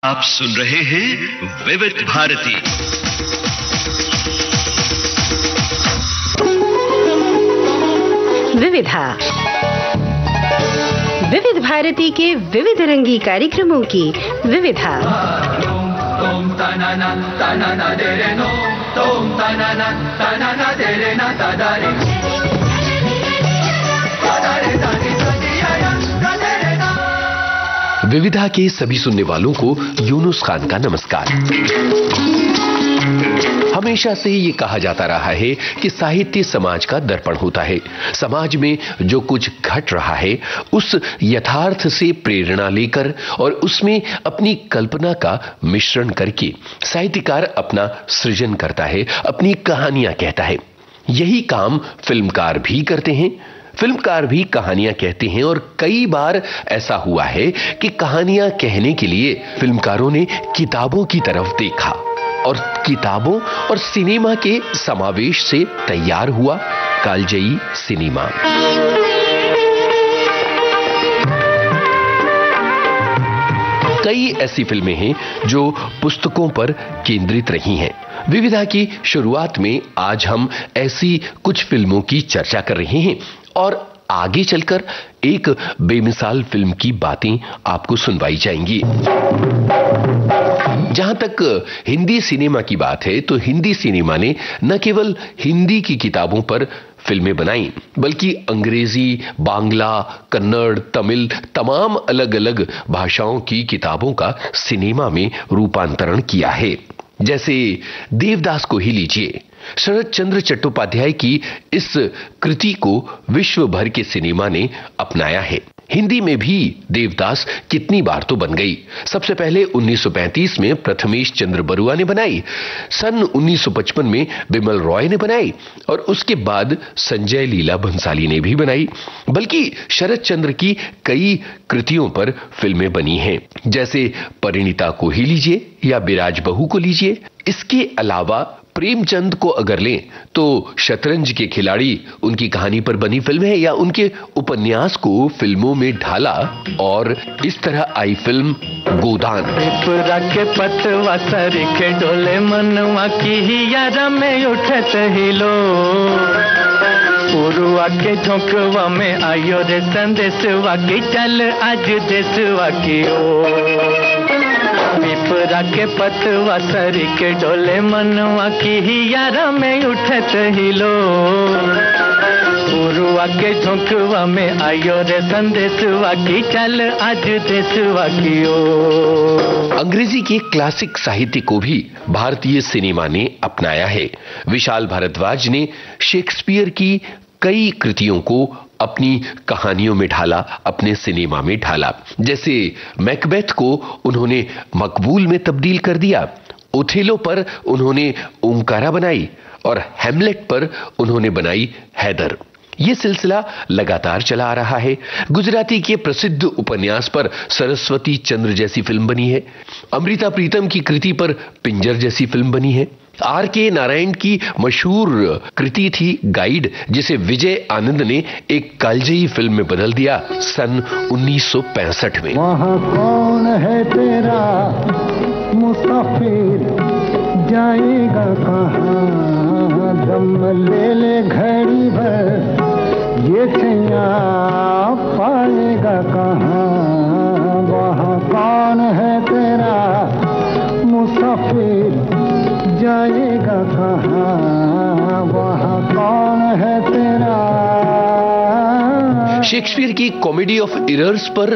आप सुन रहे हैं विविध भारती। विविधा विविध भारती के विविध रंगी कार्यक्रमों की विविधा। विविधा के सभी सुनने वालों को यूनुस खान का नमस्कार। हमेशा से ये कहा जाता रहा है कि साहित्य समाज का दर्पण होता है। समाज में जो कुछ घट रहा है उस यथार्थ से प्रेरणा लेकर और उसमें अपनी कल्पना का मिश्रण करके साहित्यकार अपना सृजन करता है, अपनी कहानियां कहता है। यही काम फिल्मकार भी करते हैं। फिल्मकार भी कहानियां कहते हैं और कई बार ऐसा हुआ है कि कहानियां कहने के लिए फिल्मकारों ने किताबों की तरफ देखा और किताबों और सिनेमा के समावेश से तैयार हुआ कालजयी सिनेमा। कई ऐसी फिल्में हैं जो पुस्तकों पर केंद्रित रही हैं। विविधा की शुरुआत में आज हम ऐसी कुछ फिल्मों की चर्चा कर रहे हैं और आगे चलकर एक बेमिसाल फिल्म की बातें आपको सुनवाई जाएंगी। जहां तक हिंदी सिनेमा की बात है तो हिंदी सिनेमा ने न केवल हिंदी की किताबों पर फिल्में बनाई बल्कि अंग्रेजी, बांग्ला, कन्नड़, तमिल तमाम अलग अलग भाषाओं की किताबों का सिनेमा में रूपांतरण किया है। जैसे देवदास को ही लीजिए। शरद चंद्र चट्टोपाध्याय की इस कृति को विश्व भर के सिनेमा ने अपनाया है। हिंदी में भी देवदास कितनी बार तो बन गई। सबसे पहले 1935 में प्रथमेश चंद्र बरुआ ने बनाई, सन 1955 में बिमल रॉय ने बनाई और उसके बाद संजय लीला भंसाली ने भी बनाई। बल्कि शरद चंद्र की कई कृतियों पर फिल्में बनी हैं, जैसे परिणीता को ही लीजिए या बिराज बहू को लीजिए। इसके अलावा प्रेमचंद को अगर लें तो शतरंज के खिलाड़ी उनकी कहानी पर बनी फिल्म है या उनके उपन्यास को फिल्मों में ढाला और इस तरह आई फिल्म गोदान। के पतवा सर के डोले मनवा की ही यारा में उठत हिलो, पुरुआ के झोंकवा में आयो रे संदेशवा की चल आज देशवा की ओ। पिपरा के पतवा सरी के डोले मनवा की ही यारा में उठत हिलो, पुरुआ के झोंकवा में आयो रे संदेशवा की चल आज देशवा की ओ। अंग्रेजी के क्लासिक साहित्य को भी भारतीय सिनेमा ने अपनाया है। विशाल भारद्वाज ने शेक्सपियर की कई कृतियों को अपनी कहानियों में ढाला, अपने सिनेमा में ढाला। जैसे मैकबेथ को उन्होंने मकबूल में तब्दील कर दिया, ओथेलो पर उन्होंने ओंकारा बनाई और हैमलेट पर उन्होंने बनाई हैदर। यह सिलसिला लगातार चला आ रहा है। गुजराती के प्रसिद्ध उपन्यास पर सरस्वती चंद्र जैसी फिल्म बनी है। अमृता प्रीतम की कृति पर पिंजर जैसी फिल्म बनी है। R.K. नारायण की मशहूर कृति थी गाइड, जिसे विजय आनंद ने एक कालजयी फिल्म में बदल दिया सन 1965 में। वहाँ कौन है तेरा मुसाफिर, जाएगा कहाँ, दम ले ले घड़ी भर, ये छैया पाएगा कहाँ। वहाँ कौन है तेरा मुसाफिर, जाएगा कहाँ, वहाँ कौन है तेरा। शेक्सपियर की कॉमेडी ऑफ एरर्स पर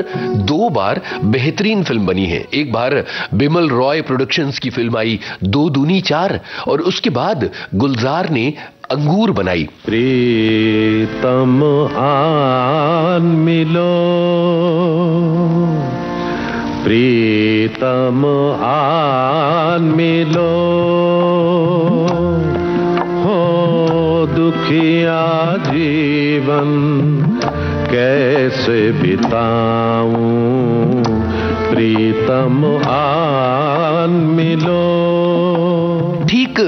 2 बार बेहतरीन फिल्म बनी है। एक बार बिमल रॉय प्रोडक्शंस की फिल्म आई 2 दूनी 4 और उसके बाद गुलजार ने अंगूर बनाई। प्रीतम आन मिलो, प्रीतम आन मिलो, हो दुखिया जीवन कैसे बिताऊं, प्रीतम आन मिलो। ठीक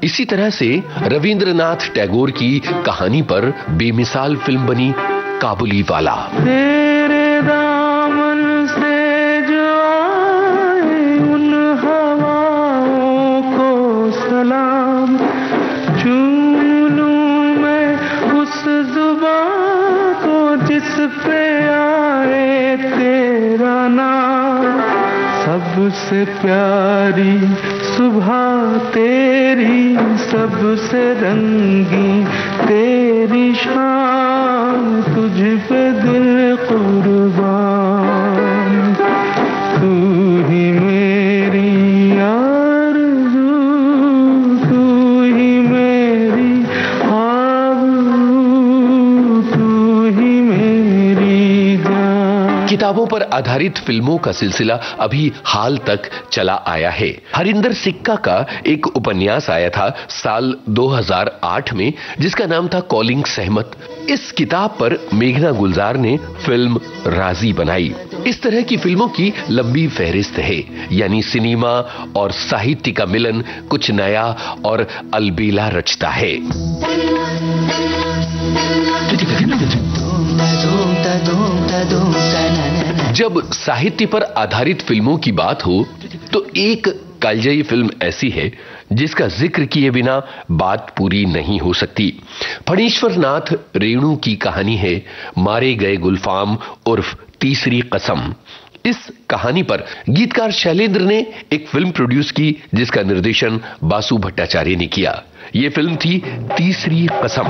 इसी तरह से रविंद्रनाथ टैगोर की कहानी पर बेमिसाल फिल्म बनी काबुली वाला। तेरे दामन से जो आए सबसे प्यारी सुबह तेरी, सबसे रंगी तेरी शान, तुझ पे दिल कुर्बान, तू ही मेरी आरज़ू, तू ही मेरी आबरू, तू ही मेरी जान। किताबों पर आधारित फिल्मों का सिलसिला अभी हाल तक चला आया है। हरिंदर सिक्का का एक उपन्यास आया था साल 2008 में, जिसका नाम था कॉलिंग सहमत। इस किताब पर मेघना गुलजार ने फिल्म राजी बनाई। इस तरह की फिल्मों की लंबी फहरिस्त है, यानी सिनेमा और साहित्य का मिलन कुछ नया और अलबेला रचता है। जब साहित्य पर आधारित फिल्मों की बात हो तो एक कालजयी फिल्म ऐसी है जिसका जिक्र किए बिना बात पूरी नहीं हो सकती। फणीश्वर नाथ रेणु की कहानी है मारे गए गुलफाम उर्फ तीसरी कसम। इस कहानी पर गीतकार शैलेंद्र ने एक फिल्म प्रोड्यूस की जिसका निर्देशन बासु भट्टाचार्य ने किया। यह फिल्म थी तीसरी कसम।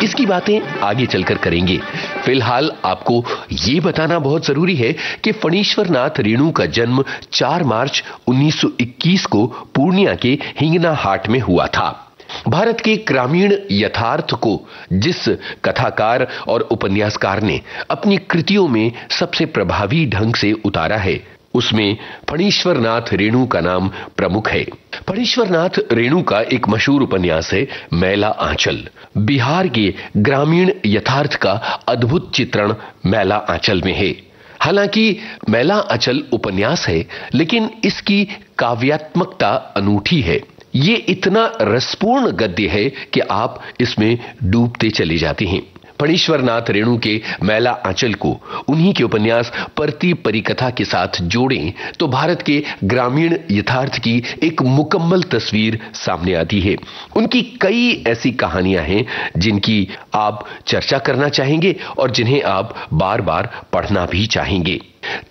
इसकी बातें आगे चलकर करेंगे। फिलहाल आपको यह बताना बहुत जरूरी है कि फणीश्वर नाथ रेणु का जन्म 4 मार्च 1921 को पूर्णिया के हिंगना हाट में हुआ था। भारत के ग्रामीण यथार्थ को जिस कथाकार और उपन्यासकार ने अपनी कृतियों में सबसे प्रभावी ढंग से उतारा है, उसमें फणीश्वर नाथ रेणु का नाम प्रमुख है। फणीश्वर नाथ रेणु का एक मशहूर उपन्यास है मैला आंचल। बिहार के ग्रामीण यथार्थ का अद्भुत चित्रण मैला आंचल में है। हालांकि मैला आंचल उपन्यास है, लेकिन इसकी काव्यात्मकता अनूठी है। ये इतना रसपूर्ण गद्य है कि आप इसमें डूबते चले जाते हैं। फणीश्वर नाथ रेणु के मैला आंचल को उन्हीं के उपन्यास परती परिकथा के साथ जोड़ें तो भारत के ग्रामीण यथार्थ की एक मुकम्मल तस्वीर सामने आती है। उनकी कई ऐसी कहानियां हैं जिनकी आप चर्चा करना चाहेंगे और जिन्हें आप बार बार पढ़ना भी चाहेंगे।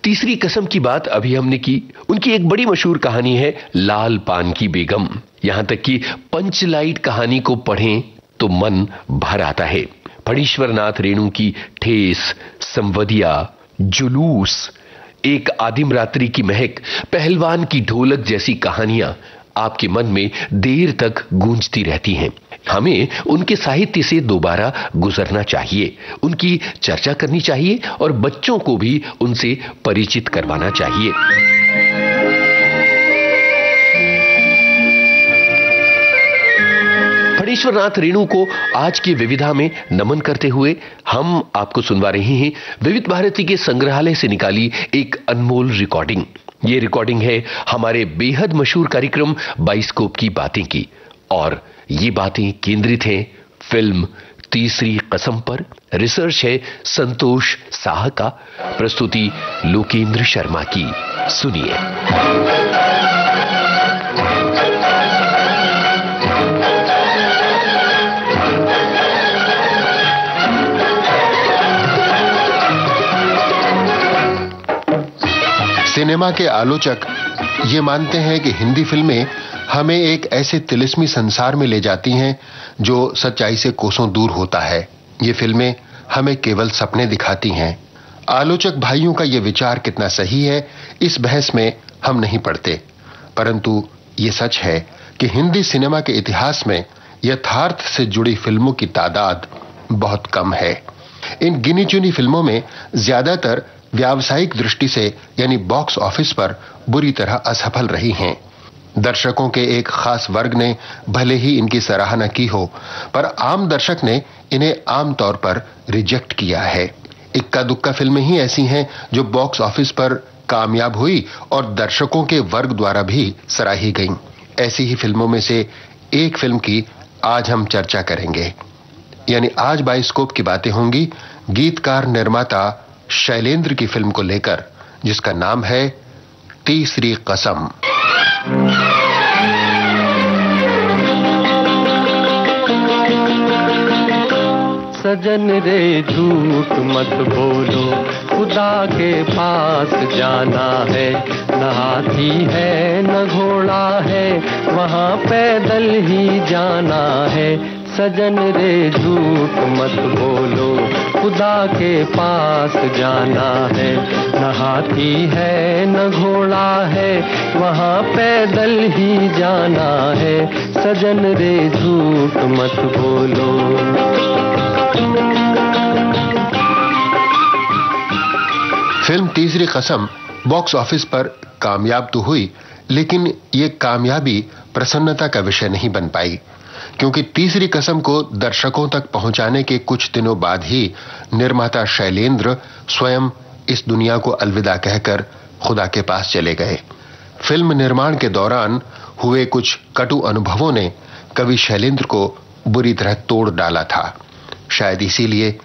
तीसरी कसम की बात अभी हमने की। उनकी एक बड़ी मशहूर कहानी है लाल पान की बेगम। यहां तक कि पंचलाइट कहानी को पढ़ें तो मन भर आता है। फणीश्वर नाथ रेणु की ठेस, संवदिया, जुलूस, एक आदिम रात्रि की महक, पहलवान की ढोलक जैसी कहानियां आपके मन में देर तक गूंजती रहती हैं। हमें उनके साहित्य से दोबारा गुजरना चाहिए, उनकी चर्चा करनी चाहिए और बच्चों को भी उनसे परिचित करवाना चाहिए। फणीश्वर नाथ रेणु को आज की विविधा में नमन करते हुए हम आपको सुनवा रहे हैं विविध भारती के संग्रहालय से निकाली एक अनमोल रिकॉर्डिंग। ये रिकॉर्डिंग है हमारे बेहद मशहूर कार्यक्रम बाइस्कोप की बातें की, और ये बातें केंद्रित हैं फिल्म तीसरी कसम पर। रिसर्च है संतोष साह का, प्रस्तुति लोकेंद्र शर्मा की। सुनिए। सिनेमा के आलोचक ये मानते हैं कि हिंदी फिल्में हमें एक ऐसे तिलिस्मी संसार में ले जाती हैं जो सच्चाई से कोसों दूर होता है। ये फिल्में हमें केवल सपने दिखाती हैं। आलोचक भाइयों का ये विचार कितना सही है, इस बहस में हम नहीं पड़ते, परंतु ये सच है कि हिंदी सिनेमा के इतिहास में यथार्थ से जुड़ी फिल्मों की तादाद बहुत कम है। इन गिनी चुनी फिल्मों में ज्यादातर व्यावसायिक दृष्टि से यानी बॉक्स ऑफिस पर बुरी तरह असफल रही हैं। दर्शकों के एक खास वर्ग ने भले ही इनकी सराहना की हो, पर आम दर्शक ने इन्हें आम तौर पर रिजेक्ट किया है। इक्का दुक्का फिल्में ही ऐसी हैं जो बॉक्स ऑफिस पर कामयाब हुई और दर्शकों के वर्ग द्वारा भी सराही गईं। ऐसी ही फिल्मों में से एक फिल्म की आज हम चर्चा करेंगे, यानी आज बाइस्कोप की बातें होंगी गीतकार निर्माता शैलेंद्र की फिल्म को लेकर, जिसका नाम है तीसरी कसम। सजन रे झूठ मत बोलो, खुदा के पास जाना है। न हाथी है न घोड़ा है, वहाँ पैदल ही जाना है। सजन रे झूठ मत बोलो, खुदा के पास जाना है। न हाथी है न घोड़ा है, वहाँ पैदल ही जाना है। सजन रे झूठ मत बोलो। फिल्म तीसरी कसम बॉक्स ऑफिस पर कामयाब तो हुई, लेकिन ये कामयाबी प्रसन्नता का विषय नहीं बन पाई, क्योंकि तीसरी कसम को दर्शकों तक पहुंचाने के कुछ दिनों बाद ही निर्माता शैलेंद्र स्वयं इस दुनिया को अलविदा कहकर खुदा के पास चले गए। फिल्म निर्माण के दौरान हुए कुछ कटु अनुभवों ने कवि शैलेंद्र को बुरी तरह तोड़ डाला था। शायद इसीलिए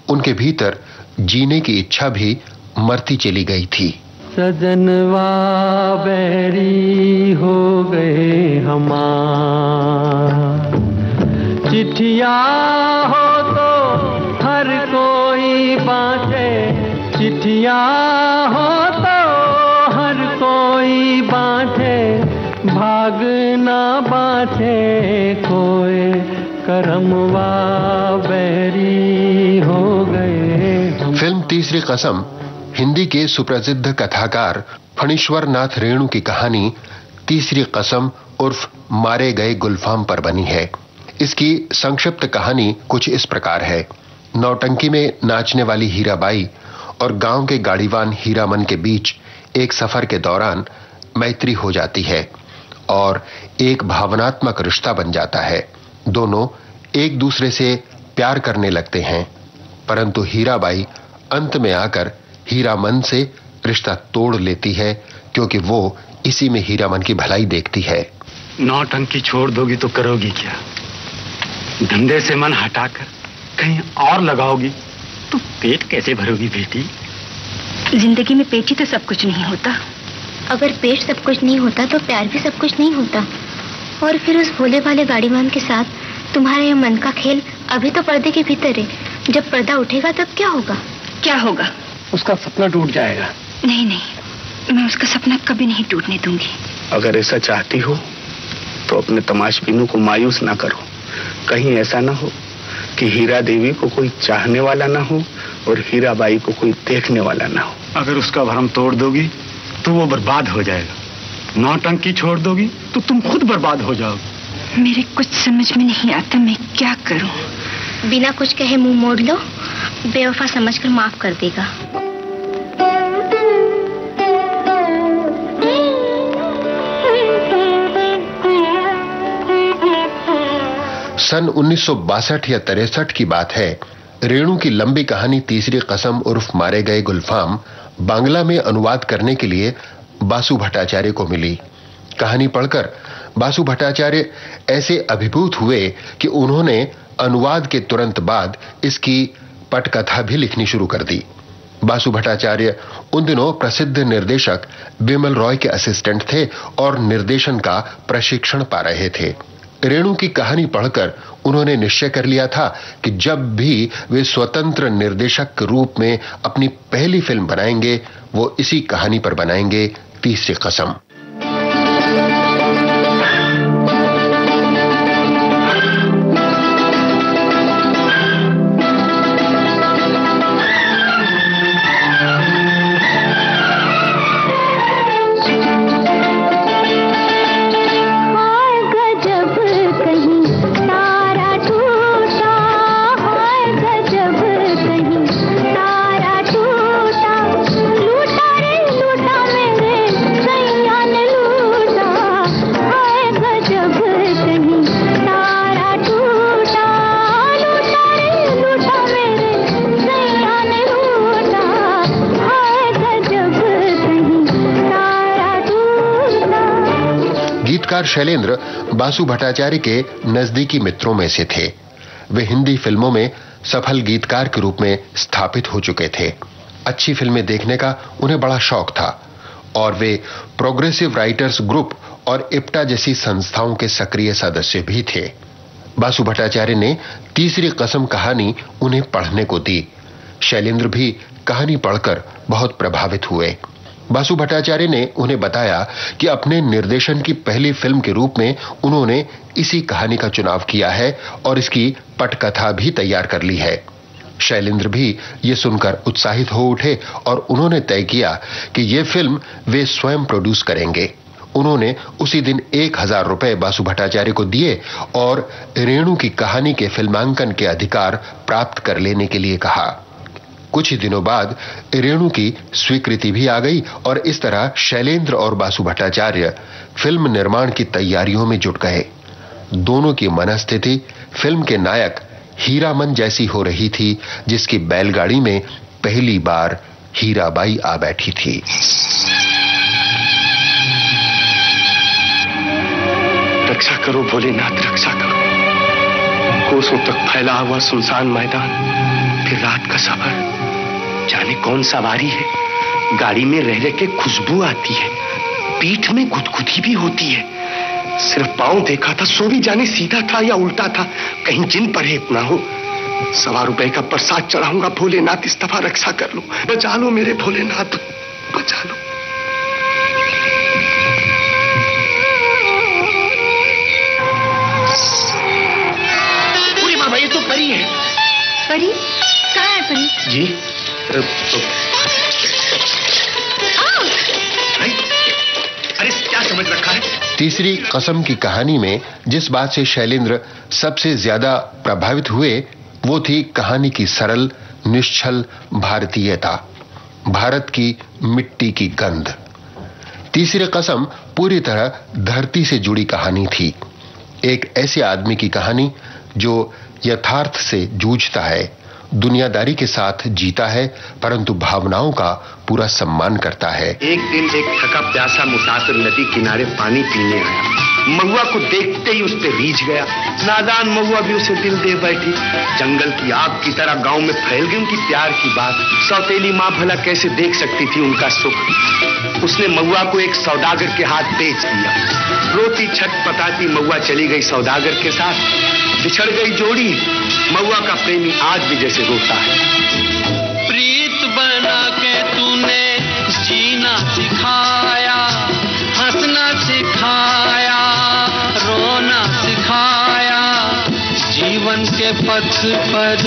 उनके भीतर जीने की इच्छा भी मरती चली गई थी। सजनवा बैरी हो गए हमार, चिट्ठिया हो तो हर कोई बाँटे, चिट्ठिया हो तो हर कोई बाँटे, भाग ना बाँटे कोई, करमवा बैरी हो गए। फिल्म तीसरी कसम हिंदी के सुप्रसिद्ध कथाकार फणीश्वर नाथ रेणु की कहानी तीसरी कसम उर्फ मारे गए गुलफाम पर बनी है। इसकी संक्षिप्त कहानी कुछ इस प्रकार है। नौटंकी में नाचने वाली हीराबाई और गांव के गाड़ीवान हीरामन के बीच एक सफर के दौरान मैत्री हो जाती है और एक भावनात्मक रिश्ता बन जाता है। दोनों एक दूसरे से प्यार करने लगते हैं, परंतु हीराबाई अंत में आकर हीरामन से रिश्ता तोड़ लेती है, क्योंकि वो इसी में हीरामन की भलाई देखती है। नौटंकी छोड़ दोगी तो करोगी क्या? धंधे से मन हटाकर कहीं और लगाओगी तो पेट कैसे भरोगी बेटी? जिंदगी में पेट ही तो सब कुछ नहीं होता। अगर पेट सब कुछ नहीं होता तो प्यार भी सब कुछ नहीं होता। और फिर उस भोले भाले गाड़ीवान के साथ तुम्हारा यह मन का खेल अभी तो पर्दे के भीतर है। जब पर्दा उठेगा तब क्या होगा? क्या होगा? उसका सपना टूट जाएगा। नहीं नहीं, मैं उसका सपना कभी नहीं टूटने दूंगी। अगर ऐसा चाहती हो तो अपने तमाशबीनों को मायूस ना करो। कहीं ऐसा ना हो कि हीरा देवी को कोई चाहने वाला ना हो और हीराबाई को कोई देखने वाला ना हो। अगर उसका भरम तोड़ दोगी तो वो बर्बाद हो जाएगा। नौटंकी छोड़ दोगी तो तुम खुद बर्बाद हो जाओगी। मेरे कुछ समझ में नहीं आता, मैं क्या करूं? बिना कुछ कहे मुंह मोड़ लो, बेवफा समझकर माफ कर देगा। सन 1962 या 63 की बात है। रेणु की लंबी कहानी तीसरी कसम उर्फ मारे गए गुलफाम बांग्ला में अनुवाद करने के लिए बासु भट्टाचार्य को मिली। कहानी पढ़कर बासु भट्टाचार्य ऐसे अभिभूत हुए कि उन्होंने अनुवाद के तुरंत बाद इसकी पटकथा भी लिखनी शुरू कर दी। बासु भट्टाचार्य उन दिनों प्रसिद्ध निर्देशक बिमल रॉय के असिस्टेंट थे और निर्देशन का प्रशिक्षण पा रहे थे। रेणु की कहानी पढ़कर उन्होंने निश्चय कर लिया था कि जब भी वे स्वतंत्र निर्देशक के रूप में अपनी पहली फिल्म बनाएंगे, वो इसी कहानी पर बनाएंगे, तीसरी कसम। गीतकार शैलेंद्र बासु भट्टाचार्य के नजदीकी मित्रों में से थे। वे हिंदी फिल्मों में सफल गीतकार के रूप में स्थापित हो चुके थे। अच्छी फिल्में देखने का उन्हें बड़ा शौक था और वे प्रोग्रेसिव राइटर्स ग्रुप और इप्टा जैसी संस्थाओं के सक्रिय सदस्य भी थे। बासु भट्टाचार्य ने तीसरी कसम कहानी उन्हें पढ़ने को दी। शैलेंद्र भी कहानी पढ़कर बहुत प्रभावित हुए। बासु भट्टाचार्य ने उन्हें बताया कि अपने निर्देशन की पहली फिल्म के रूप में उन्होंने इसी कहानी का चुनाव किया है और इसकी पटकथा भी तैयार कर ली है। शैलेंद्र भी ये सुनकर उत्साहित हो उठे और उन्होंने तय किया कि ये फिल्म वे स्वयं प्रोड्यूस करेंगे। उन्होंने उसी दिन 1000 रुपए बासु भट्टाचार्य को दिए और रेणु की कहानी के फिल्मांकन के अधिकार प्राप्त कर लेने के लिए कहा। कुछ ही दिनों बाद रेणु की स्वीकृति भी आ गई और इस तरह शैलेंद्र और बासु भट्टाचार्य फिल्म निर्माण की तैयारियों में जुट गए। दोनों की मनस्थिति फिल्म के नायक हीरामन जैसी हो रही थी, जिसकी बैलगाड़ी में पहली बार हीराबाई आ बैठी थी। रक्षा करो भोलेनाथ, रक्षा करो। कोसों तक फैला हुआ सुनसान मैदान, फिर रात का सफर, जाने कौन सवारी है। गाड़ी में रह रह के खुशबू आती है, पीठ में गुदगुदी भी होती है। सिर्फ पांव देखा था, सो भी जाने सीधा था या उल्टा था, कहीं जिन परहेत ना हो। 1.25 रुपए का प्रसाद चढ़ाऊंगा भोलेनाथ, इस दफा रक्षा कर लो, बचा लो मेरे भोलेनाथ, बचा लो। पूरी बाबा, ये तो परी है। परी? कहाँ है परी? जी अरे क्या समझ रखा है? तीसरी कसम की कहानी में जिस बात से शैलेंद्र सबसे ज्यादा प्रभावित हुए वो थी कहानी की सरल निश्चल भारतीयता, भारत की मिट्टी की गंध। तीसरी कसम पूरी तरह धरती से जुड़ी कहानी थी। एक ऐसे आदमी की कहानी जो यथार्थ से जूझता है, दुनियादारी के साथ जीता है, परंतु भावनाओं का पूरा सम्मान करता है। एक दिन एक थका प्यासा मुसाफिर नदी किनारे पानी पीने आया। महुआ को देखते ही उस पे रीझ गया। नादान महुआ भी उसे दिल दे बैठी। जंगल की आग की तरह गांव में फैल गई उनकी प्यार की बात। सौतेली माँ भला कैसे देख सकती थी उनका सुख। उसने महुआ को एक सौदागर के हाथ बेच दिया। रोती छटपटाती महुआ चली गई सौदागर के साथ। बिछड़ गई जोड़ी। महुआ का प्रेमी आज भी जैसे रोता है। प्रीत बना के तूने जीना सिखाया, हंसना सिखाया, रोना सिखाया। जीवन के पथ पर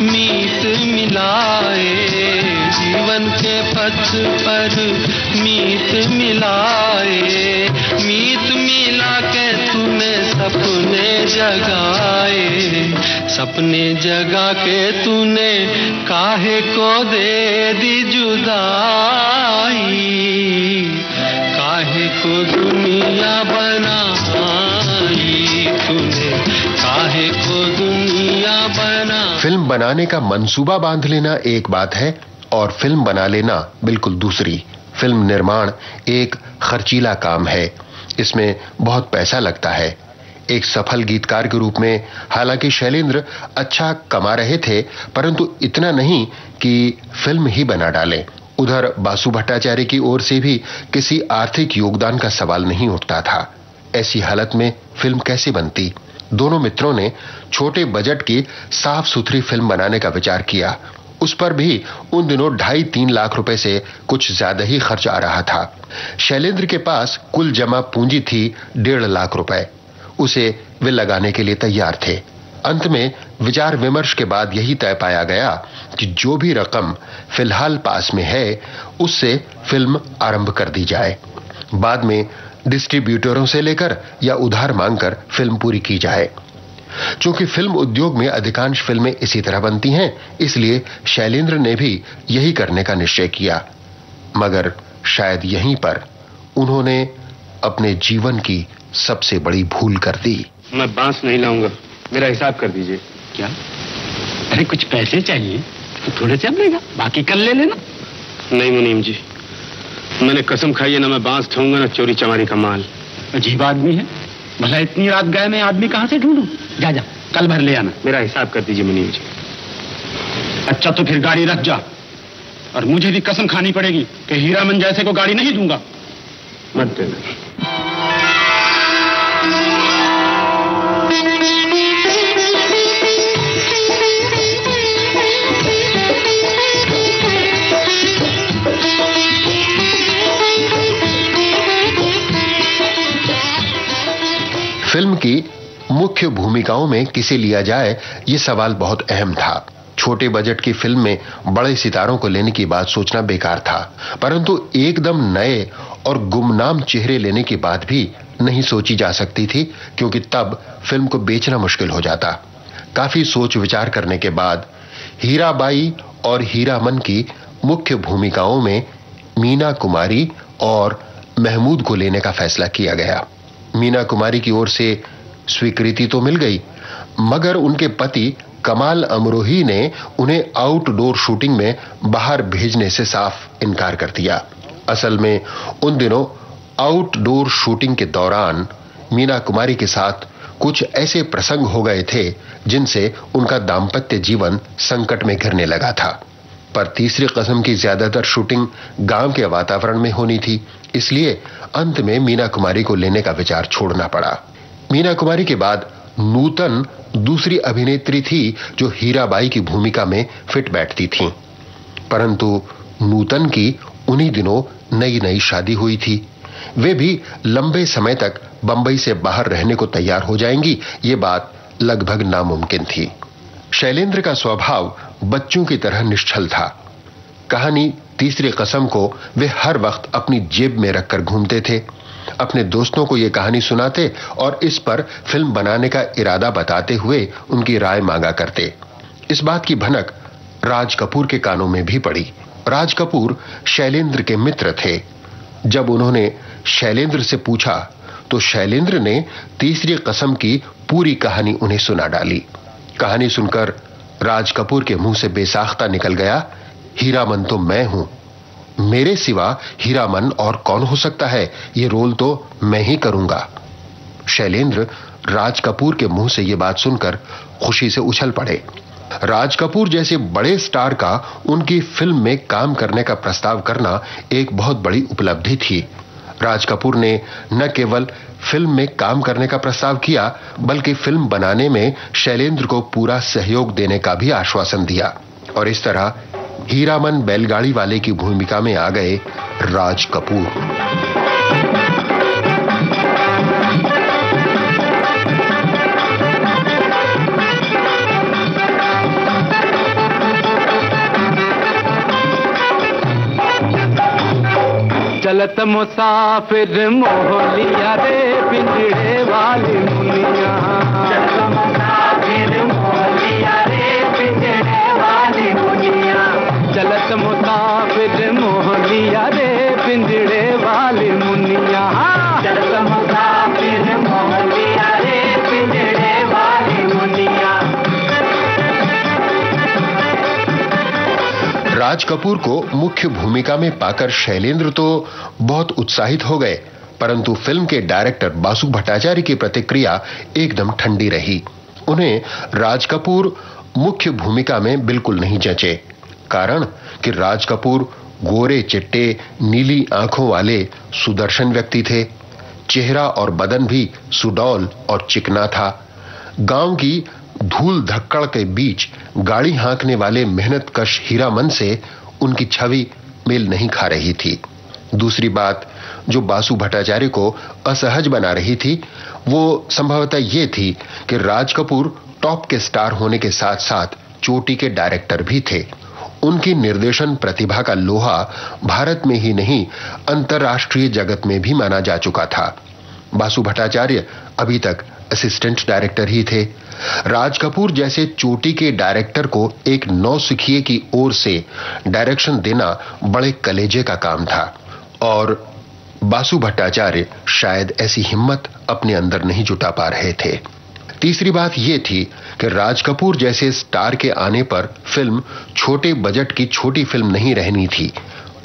मीत मिलाए, जीवन के पथ पर मीत मिलाए। मीत मिला के तूने सपने जगाए, सपने जगा के तूने काहे को दे दी जुदाई। काहे को दुनिया बनाई तूने, काहे को दुनिया बना। फिल्म बनाने का मंसूबा बांध लेना एक बात है और फिल्म बना लेना बिल्कुल दूसरी। फिल्म निर्माण एक खर्चीला काम है, इसमें बहुत पैसा लगता है। एक सफल गीतकार के रूप में हालांकि शैलेंद्र अच्छा कमा रहे थे, परंतु इतना नहीं कि फिल्म ही बना डालें। उधर बासु भट्टाचार्य की ओर से भी किसी आर्थिक योगदान का सवाल नहीं उठता था। ऐसी हालत में फिल्म कैसे बनती? दोनों मित्रों ने छोटे बजट की साफ सुथरी फिल्म बनाने का विचार किया। उस पर भी उन दिनों 2.5-3 लाख रुपए से कुछ ज्यादा ही खर्च आ रहा था। शैलेंद्र के पास कुल जमा पूंजी थी 1.5 लाख रुपए। उसे वे लगाने के लिए तैयार थे। अंत में विचार विमर्श के बाद यही तय पाया गया कि जो भी रकम फिलहाल पास में है उससे फिल्म आरंभ कर दी जाए। बाद में डिस्ट्रीब्यूटरों से लेकर या उधार मांगकर फिल्म पूरी की जाए। चूंकि फिल्म उद्योग में अधिकांश फिल्में इसी तरह बनती हैं, इसलिए शैलेंद्र ने भी यही करने का निश्चय किया। मगर शायद यहीं पर उन्होंने अपने जीवन की सबसे बड़ी भूल कर दी। मैं बांस नहीं लाऊंगा, मेरा हिसाब कर दीजिए। क्या? अरे कुछ पैसे चाहिए तो थोड़े से अब लेगा, बाकी कल ले लेना। नहीं मुनीम जी, मैंने कसम खाई है ना मैं बांस ढूंढूंगा ना चोरी चमारी का माल। अजीब आदमी है, भला इतनी रात गए मैं आदमी कहां से ढूंढूं? जा जा कल भर ले आना। मेरा हिसाब कर दीजिए मुनीम जी। अच्छा तो फिर गाड़ी रख जा, और मुझे भी कसम खानी पड़ेगी कि हीरामन जैसे को गाड़ी नहीं दूंगा। मत देना। फिल्म की मुख्य भूमिकाओं में किसे लिया जाए, ये सवाल बहुत अहम था। छोटे बजट की फिल्म में बड़े सितारों को लेने की बात सोचना बेकार था, परंतु एकदम नए और गुमनाम चेहरे लेने की बात भी नहीं सोची जा सकती थी, क्योंकि तब फिल्म को बेचना मुश्किल हो जाता। काफी सोच विचार करने के बाद हीराबाई और हीरामन की मुख्य भूमिकाओं में मीना कुमारी और महमूद को लेने का फैसला किया गया। मीना कुमारी की ओर से स्वीकृति तो मिल गई, मगर उनके पति कमाल अमरोही ने उन्हें आउटडोर शूटिंग में बाहर भेजने से साफ इनकार कर दिया। असल में उन दिनों आउटडोर शूटिंग के दौरान मीना कुमारी के साथ कुछ ऐसे प्रसंग हो गए थे जिनसे उनका दाम्पत्य जीवन संकट में घिरने लगा था। पर तीसरी कसम की ज्यादातर शूटिंग गांव के वातावरण में होनी थी, इसलिए अंत में मीना कुमारी को लेने का विचार छोड़ना पड़ा। मीना कुमारी के बाद नूतन दूसरी अभिनेत्री थी जो हीराबाई की भूमिका में फिट बैठती थीं। परंतु नूतन की उन्हीं दिनों नई नई शादी हुई थी। वे भी लंबे समय तक बंबई से बाहर रहने को तैयार हो जाएंगी, ये बात लगभग नामुमकिन थी। शैलेंद्र का स्वभाव बच्चों की तरह निश्चल था। कहानी तीसरी कसम को वे हर वक्त अपनी जेब में रखकर घूमते थे। अपने दोस्तों को यह कहानी सुनाते और इस पर फिल्म बनाने का इरादा बताते हुए उनकी राय मांगा करते। इस बात की भनक राज कपूर के कानों में भी पड़ी। राज कपूर शैलेंद्र के मित्र थे। जब उन्होंने शैलेंद्र से पूछा तो शैलेंद्र ने तीसरी कसम की पूरी कहानी उन्हें सुना डाली। कहानी सुनकर राज कपूर के मुंह से बेसाख्ता निकल गया, हीरामन तो मैं हूं, मेरे सिवा हीरामन और कौन हो सकता है, ये रोल तो मैं ही करूंगा। शैलेंद्र राज कपूर के मुंह से यह बात सुनकर खुशी से उछल पड़े। राज कपूर जैसे बड़े स्टार का उनकी फिल्म में काम करने का प्रस्ताव करना एक बहुत बड़ी उपलब्धि थी। राज कपूर ने न केवल फिल्म में काम करने का प्रस्ताव किया, बल्कि फिल्म बनाने में शैलेंद्र को पूरा सहयोग देने का भी आश्वासन दिया। और इस तरह हीरामन बैलगाड़ी वाले की भूमिका में आ गए राज कपूर। चलत मुसाफिर मोहलिया रे पिंजड़े वाली मुनिया, चलत मुसाफिर मोहलिया रे पिंजड़े वाली मुनिया, चलत मुसाफिर मोहलिया रे पिंजड़े वाली मुनिया, चलत मुसाफिर मोहलिया रे पिंजड़े वाली मुनिया। राज कपूर को मुख्य भूमिका में पाकर शैलेंद्र तो बहुत उत्साहित हो गए, परंतु फिल्म के डायरेक्टर बासु भट्टाचार्य की प्रतिक्रिया एकदम ठंडी रही। उन्हें राज कपूर मुख्य भूमिका में बिल्कुल नहीं जचे। कारण कि राज कपूर गोरे चिट्टे नीली आंखों वाले सुदर्शन व्यक्ति थे। चेहरा और बदन भी सुडौल और चिकना था। गांव की धूल धक्कड़ के बीच गाड़ी हाँकने वाले मेहनतकश हीरामन से उनकी छवि मेल नहीं खा रही थी। दूसरी बात जो बासु भट्टाचार्य को असहज बना रही थी, वो संभवतः ये थी कि राज कपूर टॉप के स्टार होने के साथ साथ चोटी के डायरेक्टर भी थे। उनकी निर्देशन प्रतिभा का लोहा भारत में ही नहीं, अंतर्राष्ट्रीय जगत में भी माना जा चुका था। बासु भट्टाचार्य अभी तक असिस्टेंट डायरेक्टर ही थे। राज कपूर जैसे चोटी के डायरेक्टर को एक नौसिखिए की ओर से डायरेक्शन देना बड़े कलेजे का काम था, और बासु भट्टाचार्य शायद ऐसी हिम्मत अपने अंदर नहीं जुटा पा रहे थे। तीसरी बात यह थी कि राज कपूर जैसे स्टार के आने पर फिल्म छोटे बजट की छोटी फिल्म नहीं रहनी थी,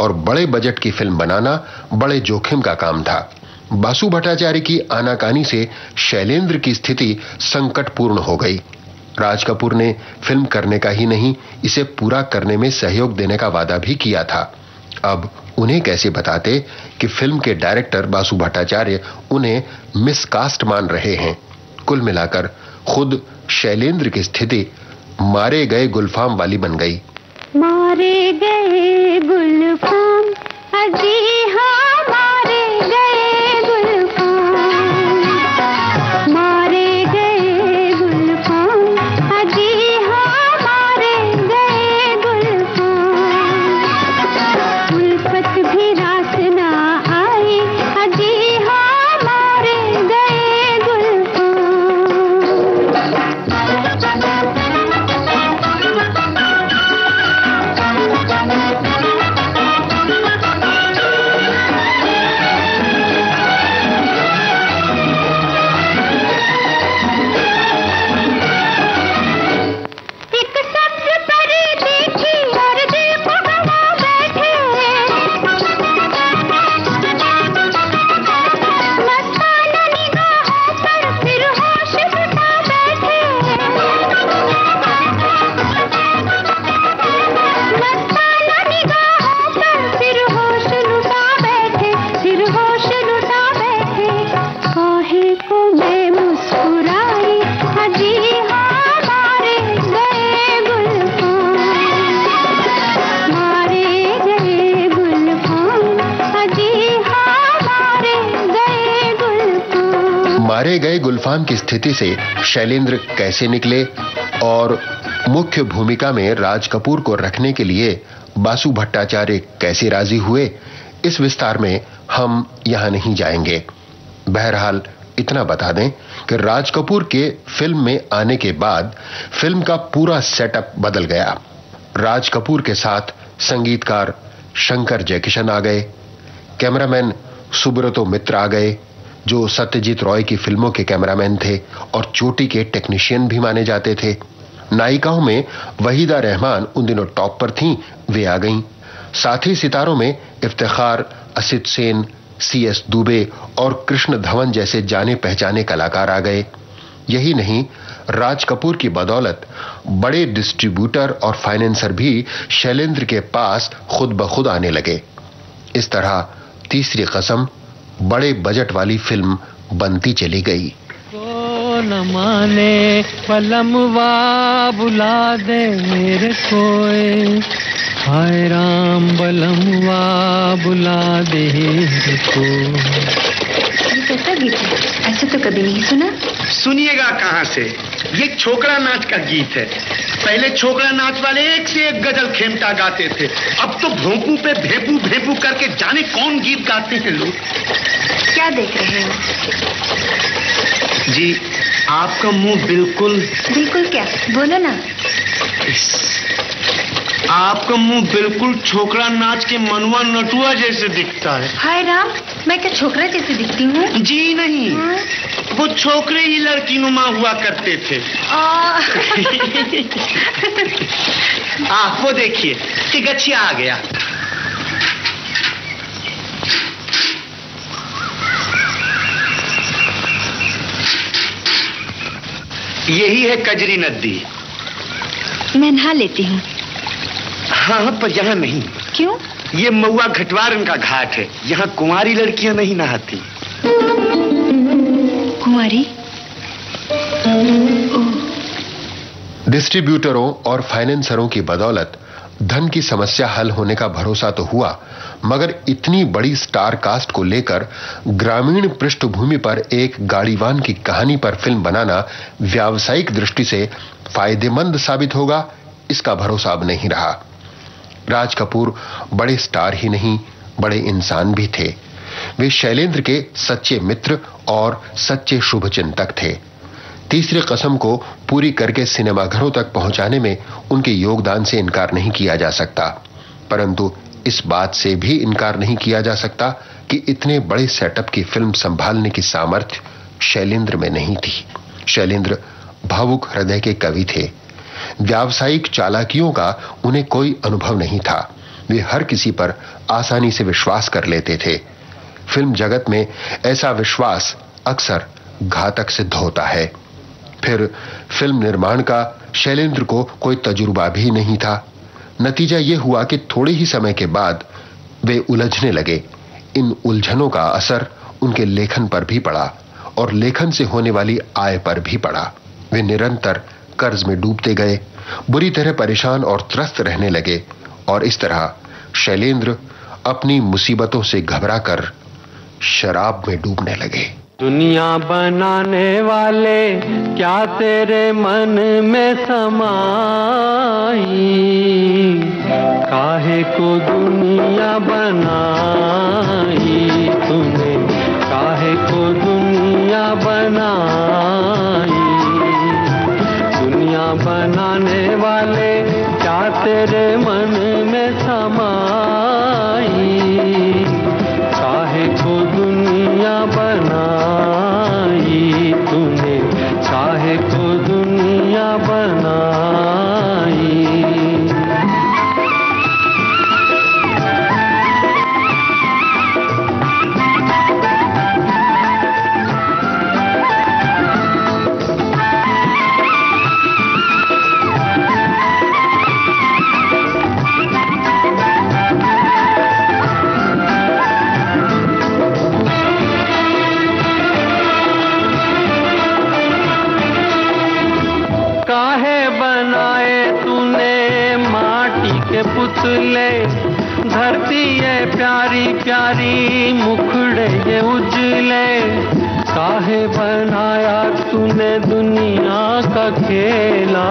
और बड़े बजट की फिल्म बनाना बड़े जोखिम का काम था। बासु भट्टाचार्य की आनाकानी से शैलेंद्र की स्थिति संकटपूर्ण हो गई। राज कपूर ने फिल्म करने का ही नहीं, इसे पूरा करने में सहयोग देने का वादा भी किया था। अब उन्हें कैसे बताते कि फिल्म के डायरेक्टर बासु भट्टाचार्य उन्हें मिसकास्ट मान रहे हैं। कुल मिलाकर खुद शैलेंद्र की स्थिति मारे गए गुलफाम वाली बन गई। मारे गए गुलफाम, अजी हाँ मारे गए गुलफाम, मारे गए गुलफाम की स्थिति से शैलेंद्र कैसे निकले और मुख्य भूमिका में राज कपूर को रखने के लिए बासु भट्टाचार्य कैसे राजी हुए, इस विस्तार में हम यहां नहीं जाएंगे। बहरहाल इतना बता दें कि राज कपूर के फिल्म में आने के बाद फिल्म का पूरा सेटअप बदल गया। राज कपूर के साथ संगीतकार शंकर जयकिशन आ गए, कैमरामैन सुब्रतो मित्र आ गए जो सत्यजीत रॉय की फिल्मों के कैमरामैन थे और चोटी के टेक्नीशियन भी माने जाते थे। नायिकाओं में वहीदा रहमान उन दिनों टॉप पर थीं, वे आ गईं। साथी सितारों में इफ्तिखार, असित सेन, CS दुबे और कृष्ण धवन जैसे जाने पहचाने कलाकार आ गए। यही नहीं, राज कपूर की बदौलत बड़े डिस्ट्रीब्यूटर और फाइनेंसर भी शैलेंद्र के पास खुद ब खुद आने लगे। इस तरह तीसरी कसम बड़े बजट वाली फिल्म बनती चली गई। न माने पलमवा बुला दे मेरे कोई, हाय राम बलमवा बुला दे मेरे को। ये कैसा गीत है? ऐसे तो कभी नहीं सुना। सुनिएगा कहां से, ये छोकरा नाच का गीत है। पहले छोकरा नाच वाले एक से एक गजल खेमटा गाते थे, अब तो भोंपू पे भेपू भेपू करके जाने कौन गीत गाते हैं लोग। क्या देख रहे हो? जी आपका मुंह बिल्कुल क्या? बोलो ना। आपका मुंह बिल्कुल छोकरा नाच के मनवा नटुआ जैसे दिखता है। हाय राम, मैं क्या छोकरा जैसे दिखती हूँ? जी नहीं, वो छोकरे ही लड़की नुमा हुआ करते थे। वो देखिए कि गछिया आ गया। यही है कजरी नदी। मैं नहा लेती हूँ। हाँ, पर यहाँ नहीं। क्यों? ये महुआ घटवारन का घाट है, यहाँ कुंवारी लड़कियां नहीं नहाती। कुंवारी? डिस्ट्रीब्यूटरों और फाइनेंसरों की बदौलत धन की समस्या हल होने का भरोसा तो हुआ, मगर इतनी बड़ी स्टार कास्ट को लेकर ग्रामीण पृष्ठभूमि पर एक गाड़ीवान की कहानी पर फिल्म बनाना व्यावसायिक दृष्टि से फायदेमंद साबित होगा, इसका भरोसा अब नहीं रहा। राज कपूर बड़े स्टार ही नहीं, बड़े इंसान भी थे। वे शैलेंद्र के सच्चे मित्र और सच्चे शुभचिंतक थे। तीसरी कसम को पूरी करके सिनेमाघरों तक पहुंचाने में उनके योगदान से इनकार नहीं किया जा सकता, परंतु इस बात से भी इनकार नहीं किया जा सकता कि इतने बड़े सेटअप की फिल्म संभालने की सामर्थ्य शैलेंद्र में नहीं थी। शैलेंद्र भावुक हृदय के कवि थे। व्यावसायिक चालाकियों का उन्हें कोई अनुभव नहीं था। वे हर किसी पर आसानी से विश्वास कर लेते थे। फिल्म जगत में ऐसा विश्वास अक्सर घातक सिद्ध होता है। फिर फिल्म निर्माण का शैलेंद्र को कोई तजुर्बा भी नहीं था। नतीजा यह हुआ कि थोड़े ही समय के बाद वे उलझने लगे। इन उलझनों का असर उनके लेखन पर भी पड़ा और लेखन से होने वाली आय पर भी पड़ा। वे निरंतर कर्ज में डूबते गए, बुरी तरह परेशान और त्रस्त रहने लगे और इस तरह शैलेंद्र अपनी मुसीबतों से घबराकर शराब में डूबने लगे। दुनिया बनाने वाले क्या तेरे मन में समाई, काहे को दुनिया बनाई तूने, काहे को दुनिया बनाई। दुनिया बनाने वाले क्या तेरे मन में समाई, काहे को दुनिया बनाई तूने, काहे को दुनिया बनाई। पुतले धरती है प्यारी प्यारी, मुखड़े ये उजले काहे बनाया तूने दुनिया का खेला,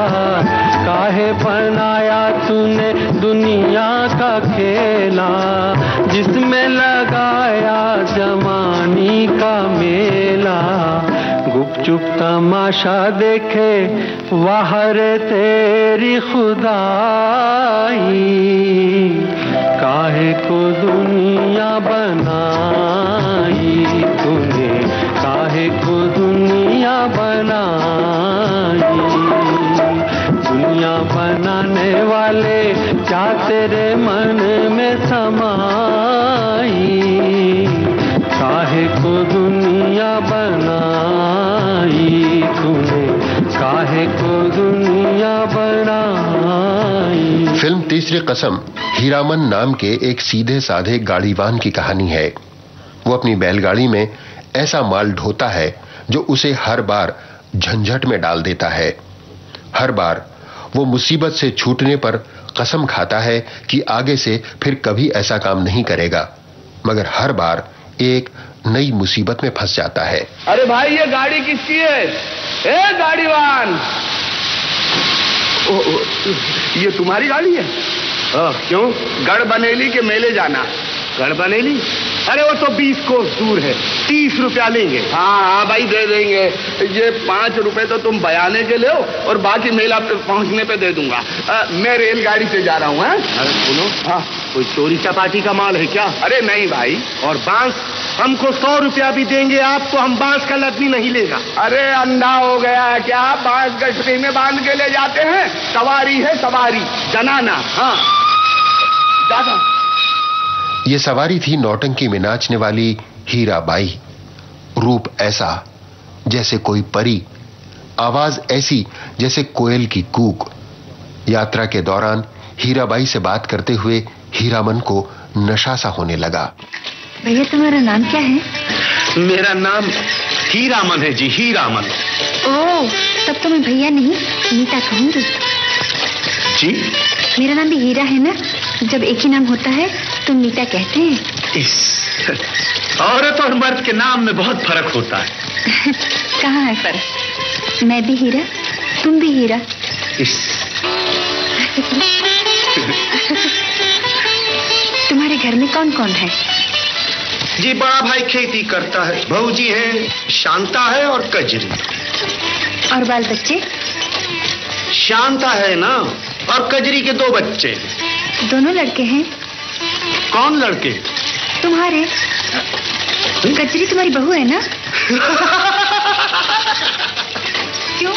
काहे बनाया तूने दुनिया का खेला, जिसमें लगाया जवानी का मेला। गुपचुप तमाशा देखे बाहर तेरी खुदाई, काहे को दुनिया बनाई तूने, काहे को दुनिया बनाई। दुनिया बनाने वाले क्या तेरे मन में समाई, काहे को दुनिया बनाई तूने, काहे को दुनिया बनाई। फिल्म तीसरी कसम हीरामन नाम के एक सीधे साधे गाड़ीवान की कहानी है। वो अपनी बैलगाड़ी में ऐसा माल ढोता है जो उसे हर बार झंझट में डाल देता है। हर बार वो मुसीबत से छूटने पर कसम खाता है कि आगे से फिर कभी ऐसा काम नहीं करेगा, मगर हर बार एक नई मुसीबत में फंस जाता है। अरे भाई, ये गाड़ी किसकी है? ए गाड़ीवान, ये तुम्हारी गाड़ी है? क्यों? गढ़बनेली के मेले जाना। गढ़बनेली? अरे वो तो 20 कोस दूर है, 30 रुपया लेंगे। हाँ भाई, दे देंगे। ये 5 रुपए तो तुम बयाने के ले और बाकी मेला पे पहुंचने पे दे दूंगा। मैं रेलगाड़ी से जा रहा हूँ। अरे सुनो, हाँ, कोई चोरी चपाटी का माल है क्या? अरे नहीं भाई। और बांस? हमको 100 रुपया भी देंगे आपको, हम बांस का लदनी नहीं लेगा। अरे अंधा हो गया है क्या? बांस गठरी में बांध के ले जाते हैं। सवारी है, सवारी, जनाना। हाँ, दादा। ये सवारी थी नौटंकी में नाचने वाली हीराबाई। रूप ऐसा जैसे कोई परी, आवाज ऐसी जैसे कोयल की कूक। यात्रा के दौरान हीराबाई से बात करते हुए हीरामन को नशा सा होने लगा। भैया, तुम्हारा नाम क्या है? मेरा नाम हीरामन है जी, हीरामन। ओह, तब तो मैं भैया नहीं, नीता कहूंगी। जी? मेरा नाम भी हीरा है ना, जब एक ही नाम होता है तो नीता कहते हैं। औरत और मर्द के नाम में बहुत फर्क होता है। कहाँ है फर्क? मैं भी हीरा, तुम भी हीरा। तुम्हारे घर में कौन कौन है? जी, बड़ा भाई खेती करता है, भौजी है, शांता है और कजरी। और बाल बच्चे? शांता है ना, और कजरी के 2 बच्चे। दोनों लड़के हैं? कौन लड़के? तुम्हारे। कजरी तुम्हारी बहू है ना? क्यों?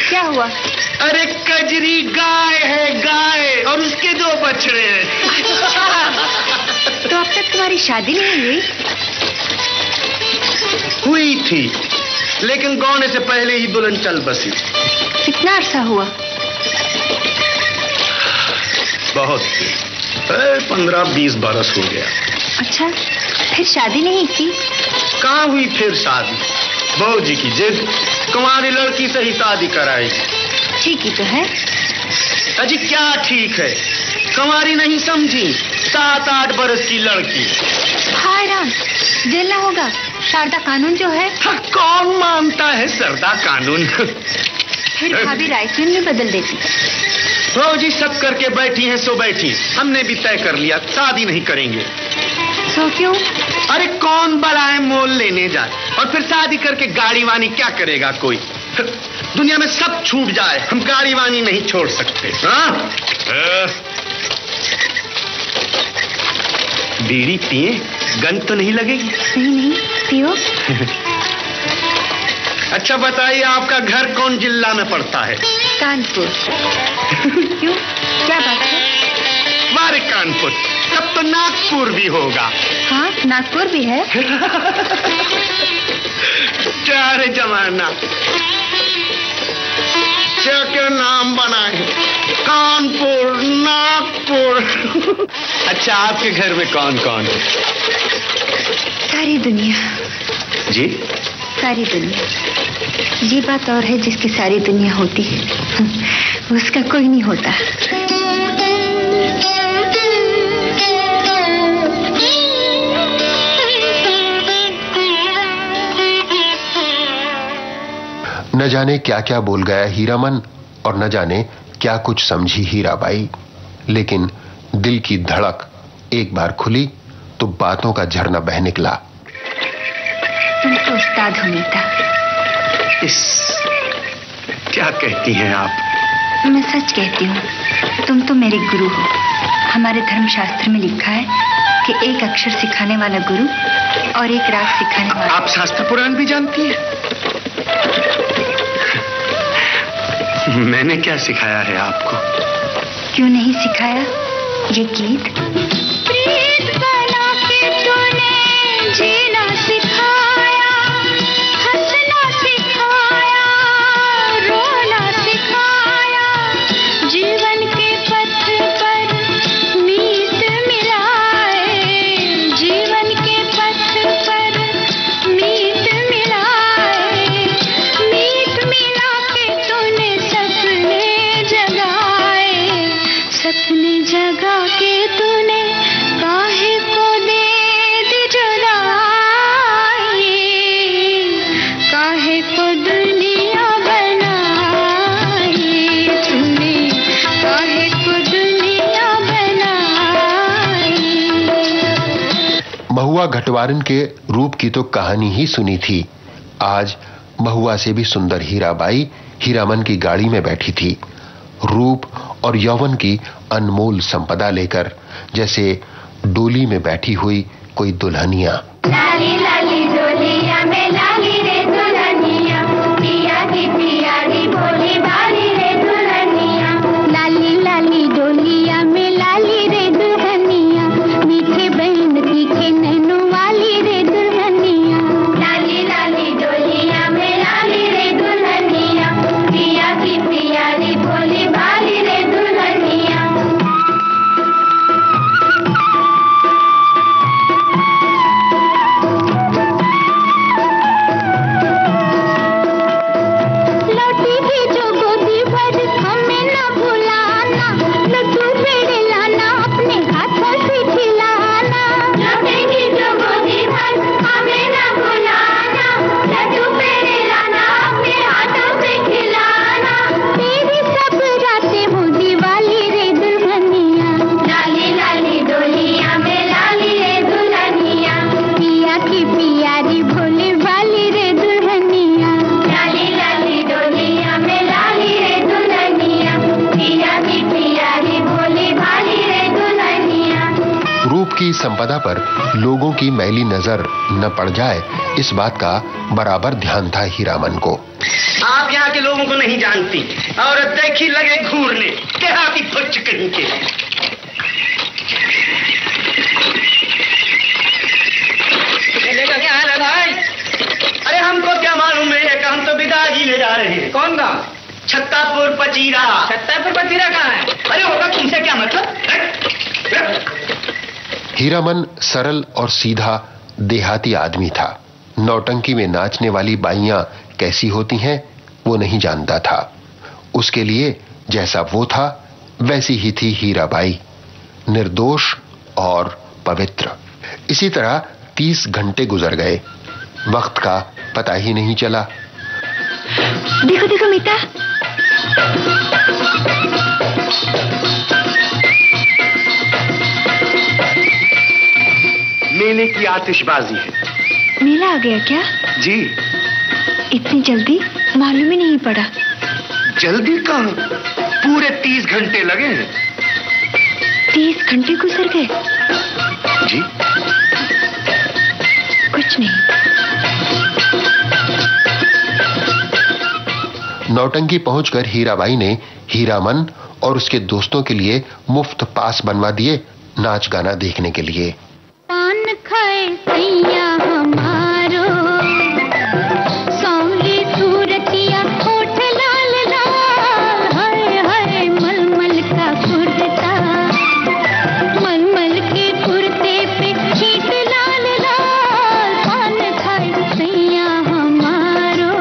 क्या हुआ? अरे कजरी गाय है, गाय, और उसके 2 बछड़े हैं। तो अब तक तुम्हारी शादी नहीं हुई? हुई थी, लेकिन गौने से पहले ही दुल्हन चल बसी। कितना अरसा हुआ? बहुत, 15-20 बरस हो गया। अच्छा, फिर शादी नहीं की? कहाँ हुई फिर शादी? बहूजी की जिद, कुंवारी लड़की से ही शादी कराई। ठीक ही तो है। अजी क्या ठीक है? कुंवारी नहीं समझी, 7-8 बरस की लड़की। हाय राम, जेलना होगा। शारदा कानून जो है। हाँ, कौन मानता है सरदा कानून? फिर भाभी राय क्यों नहीं बदल देती? भौजी सब करके बैठी हैं, सो बैठी। हमने भी तय कर लिया, शादी नहीं करेंगे। सो क्यों? अरे कौन बलाए मोल लेने जाए, और फिर शादी करके गाड़ी वानी क्या करेगा कोई? दुनिया में सब छूट जाए, हम गाड़ी वानी नहीं छोड़ सकते। हाँ? बीड़ी पिए, गंध तो नहीं लगेगी? नहीं, पियो। अच्छा बताइए, आपका घर कौन जिला में पड़ता है? कानपुर। क्यों, क्या बात है? मारे कानपुर, तब तो नागपुर भी होगा। हाँ, नागपुर भी है। क्या रे जमाना, क्या नाम बनाए, कानपुर, नागपुर। अच्छा, आपके घर में कौन कौन है? सारी दुनिया। जी? सारी दुनिया। ये बात और है, जिसकी सारी दुनिया होती है उसका कोई नहीं होता। जाने क्या क्या बोल गया हीरामन और न जाने क्या कुछ समझी हीराबाई, लेकिन दिल की धड़क एक बार खुली तो बातों का झरना बह निकला। तुम तो उस्ताद हो मीता। इस क्या कहती हैं आप? मैं सच कहती हूँ, तुम तो मेरे गुरु हो। हमारे धर्मशास्त्र में लिखा है कि एक अक्षर सिखाने वाला गुरु और एक राग सिखाने वाला। आप शास्त्र पुराण भी जानती हैं? मैंने क्या सिखाया है आपको? क्यों नहीं सिखाया ये गीत? प्रीत बना के तूने जीना सिखाया, हंसना सिखाया, रोना सिखाया, जीवन के पथ पर मीत मिलाए, जीवन के पथ पर मीत मिलाए, मीत मिला के तूने सपने जगाए, सपने जगा के तूने काहे को दे दी जुदाई, काहे को दुनिया बनाई तूने, काहे को दुनिया बनाई। महुआ घटवारन के रूप की तो कहानी ही सुनी थी। आज महुआ से भी सुंदर हीराबाई हीरामन की गाड़ी में बैठी थी, रूप और यौवन की अनमोल संपदा लेकर, जैसे डोली में बैठी हुई कोई दुल्हनिया। लाली लाली डोलिया में लाली रे दुल्हनिया, पिया की पियारी भोली भाली रे दुल्हनिया, लाली लाली डोलिया में लाली रे दुल्हनिया, मीठे बहन तीखे नैनो वाली रे दुल्हनिया, लाली लाली डोलिया में लाली रे दुल्हनिया, पिया की पियारी भोली भाली रे दुल्हनिया। लौटी भी जो गोदी भर हमें न भुलाना, लड्डू पेड़े लाना अपने हाथों से खिलाना, लौटेगी जो गोदी भर हमें न भुलाना, लड्डू पेड़े लाना अपने हाथों से खिलाना, तेरी सब रातें हो दिवाली रे दुल्हनिया, लाली लाली डोलिया में लाली रे दुल्हनिया, पिया की पियारी भोले भाली रे दुल्हनिया, लाली लाली डोलिया में लाली रे दुल्हनिया, पिया की पियारी भोले भाली रे दुल्हनिया। रूप की संपदा पर लोगों की मैली नजर न पड़ जाए, इस बात का बराबर ध्यान था हीरामन को। आप यहाँ के लोगों को नहीं जानती, और देखी लगे घूरने देहाती बच्चे कहीं के। लेकर क्या हाल है भाई? अरे हमको क्या मालूम है कि हम तो बिदाजी ले जा रहे हैं। कौन गाँव? छत्तापुर पचीरा। छत्तापुर पचीरा कहाँ है? अरे होगा तुमसे क्या मतलब? हीरामन सरल और सीधा देहाती आदमी था। नौटंकी में नाचने वाली बाइयां कैसी होती हैं वो नहीं जानता था। उसके लिए जैसा वो था वैसी ही थी हीराबाई, निर्दोष और पवित्र। इसी तरह 30 घंटे गुजर गए, वक्त का पता ही नहीं चला। देखो देखो मीता, मेले की आतिशबाजी है। मेला आ गया क्या? जी। इतनी जल्दी मालूम ही नहीं पड़ा। जल्दी कहाँ, पूरे 30 घंटे लगे हैं। 30 घंटे गुजर गए? जी। कुछ नहीं। नौटंकी पहुंचकर हीराबाई ने हीरामन और उसके दोस्तों के लिए मुफ्त पास बनवा दिए नाच गाना देखने के लिए। पान खाए सैया हमारो, सांवली सूरतिया होठ लाल लाल, हाय हाय मलमल का कुर्ता, मलमल के कुर्ते पे छींट लाल लाल, पान खाए सैया हमारो।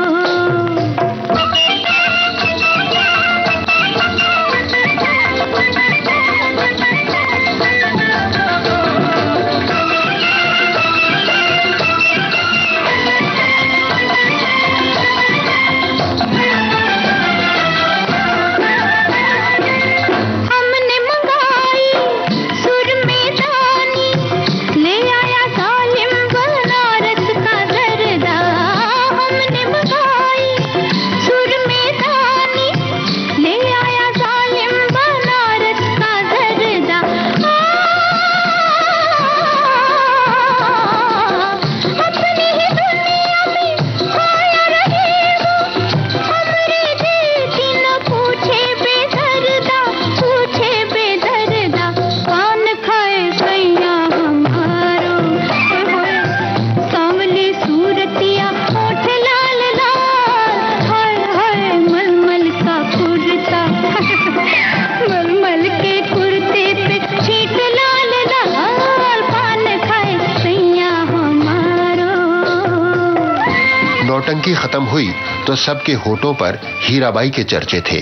नौटंकी खत्म हुई तो सबके होठों पर हीराबाई के चर्चे थे,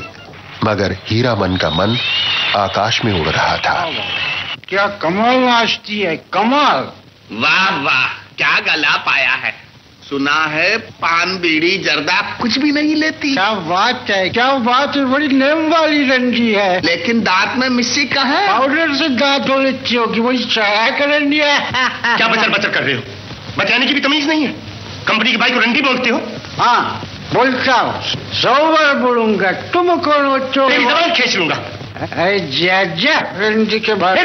मगर हीरामन का मन आकाश में उड़ रहा था। क्या कमाल नाचती है, कमाल। वाह वाह, क्या गला पाया है। सुना है पान बीड़ी जर्दा कुछ भी नहीं लेती। क्या बात है, क्या बात है, बड़ी नेम वाली रंजी है। लेकिन दांत में मिस्सी का है। पाउडर से दांत धो लेती होगी, वही चाया करनी है। क्या बचर बचर कर रहे हो? बचाने की भी तमीज नहीं है। कंपनी की बाई को रंडी बोलते हो? हाँ बोलता हूँ, 100 बार बोलूंगा। तुम कौन हो? तेरी जबान खींच लूंगा। जा रंडी के बाद।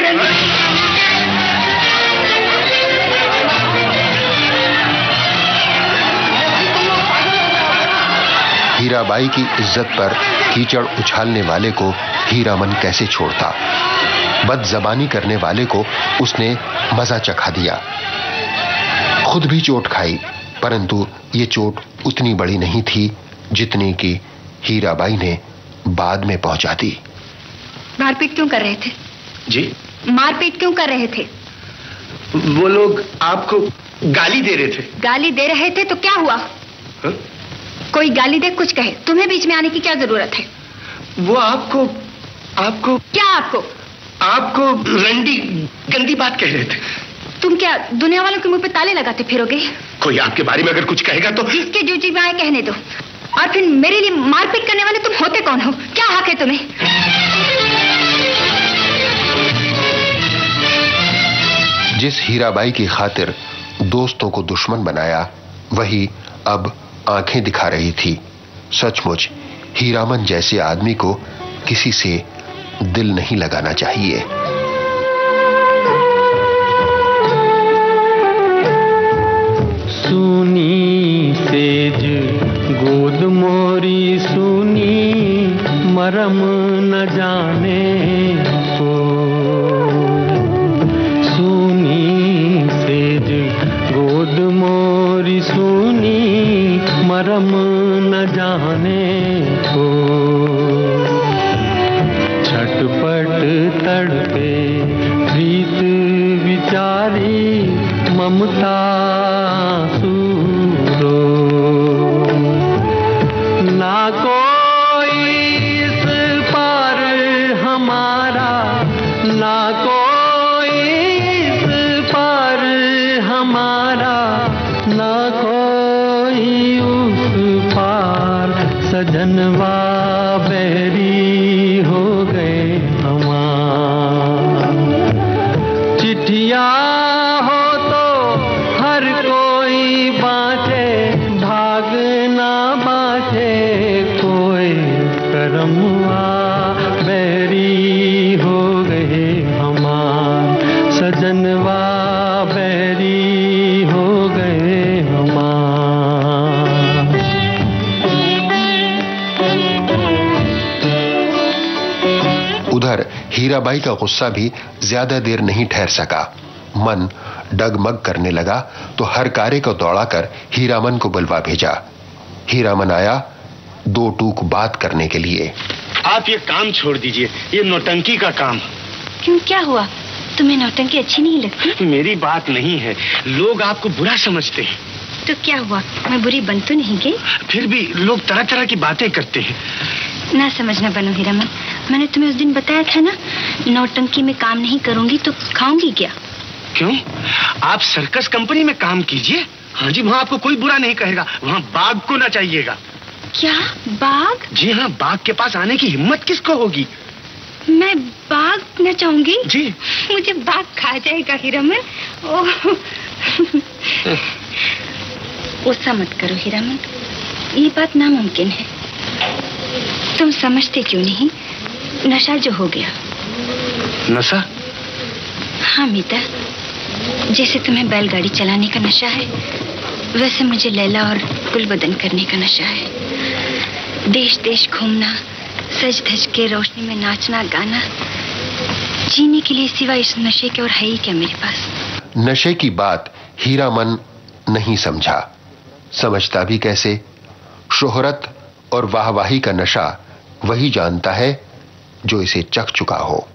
हीराबाई की इज्जत पर कीचड़ उछालने वाले को हीरामन कैसे छोड़ता। बदजबानी करने वाले को उसने मजा चखा दिया। खुद भी चोट खाई, परंतु ये चोट उतनी बड़ी नहीं थी जितनी कि हीराबाई ने बाद में पहुंचा दी। मारपीट क्यों कर रहे थे? जी? मारपीट क्यों कर रहे थे? वो लोग आपको गाली दे रहे थे। गाली दे रहे थे तो क्या हुआ? हा? कोई गाली दे कुछ कहे, तुम्हें बीच में आने की क्या जरूरत है? वो आपको क्या आपको रंडी गंदी बात कह रहे थे। तुम क्या दुनिया वालों के मुंह पे ताले लगाते फिरोगे? कोई आपके बारे में अगर कुछ कहेगा तो जिसके जो जी में आए कहने दो। और फिर मेरे लिए मारपीट करने वाले तुम होते कौन हो? क्या हक है तुम्हें? जिस हीराबाई की खातिर दोस्तों को दुश्मन बनाया, वही अब आंखें दिखा रही थी। सचमुच हीरामन जैसे आदमी को किसी से दिल नहीं लगाना चाहिए। सुनी सेज गोद मोरी सुनी, मरम न जाने को। सुनी सेज गोद मोरी सुनी, मरम न जाने को। छटपट तड़पे प्रीत विचारी, ममता सूरो। ना कोई इस पार हमारा, ना कोई इस पार हमारा, ना कोई उस पार। सजनवा बहरी हो गए हमार। चिट्ठिया हो तो हर कोई बाँचे, भाग ना बाँचे कोई। करमवा बहरी हो गए हमार। सजनवा बहरी हो गए हमार। उधर हीराबाई का गुस्सा भी ज्यादा देर नहीं ठहर सका। मन डगमग करने लगा तो हर कार्य को दौड़ाकर हीरामन को बुलवा भेजा। हीरामन आया 2 टूक बात करने के लिए। आप ये काम छोड़ दीजिए, ये नौटंकी का काम। क्यों, क्या हुआ? तुम्हें नौटंकी अच्छी नहीं लगती? मेरी बात नहीं है, लोग आपको बुरा समझते हैं। तो क्या हुआ, मैं बुरी बन तो नहीं गई? फिर भी लोग तरह तरह की बातें करते हैं। ना समझना बनो हीरामन, मैंने तुम्हें उस दिन बताया था ना, नौटंकी में काम नहीं करूंगी तो खाऊंगी क्या? क्यों? आप सर्कस कंपनी में काम कीजिए। हाँ जी, वहाँ आपको कोई बुरा नहीं कहेगा। वहाँ बाघ को ना चाहिएगा। क्या बाघ? जी हाँ, बाघ के पास आने की हिम्मत किसको होगी? मैं बाघ न चाहूंगी? जी। मुझे बाघ खा जाएगा हीरामन। गुस्सा मत करो हीरामन, ये बात नामुमकिन है। तुम समझते क्यों नहीं? नशा जो हो गया। नशा? हाँ मीता, जैसे तुम्हें बैलगाड़ी चलाने का नशा है, वैसे मुझे लैला और गुलबदन करने का नशा है। देश देश घूमना, सज धज के रोशनी में नाचना गाना, जीने के लिए सिवा इस नशे के और है ही क्या मेरे पास? नशे की बात हीरामन नहीं समझा। समझता भी कैसे? शोहरत और वाहवाही का नशा वही जानता है जो इसे चख चुका हो।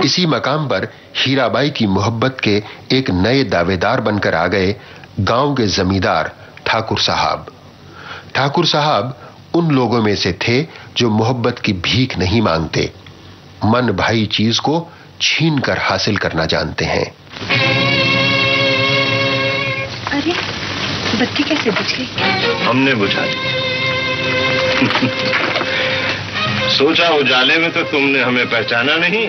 इसी मकाम पर हीराबाई की मोहब्बत के एक नए दावेदार बनकर आ गए गांव के जमींदार ठाकुर साहब। ठाकुर साहब उन लोगों में से थे जो मोहब्बत की भीख नहीं मांगते, मन भाई चीज को छीन कर हासिल करना जानते हैं। अरे बत्ती कैसे बुझ गई? हमने बुझा दी। सोचा उजाले में तो तुमने हमें पहचाना नहीं,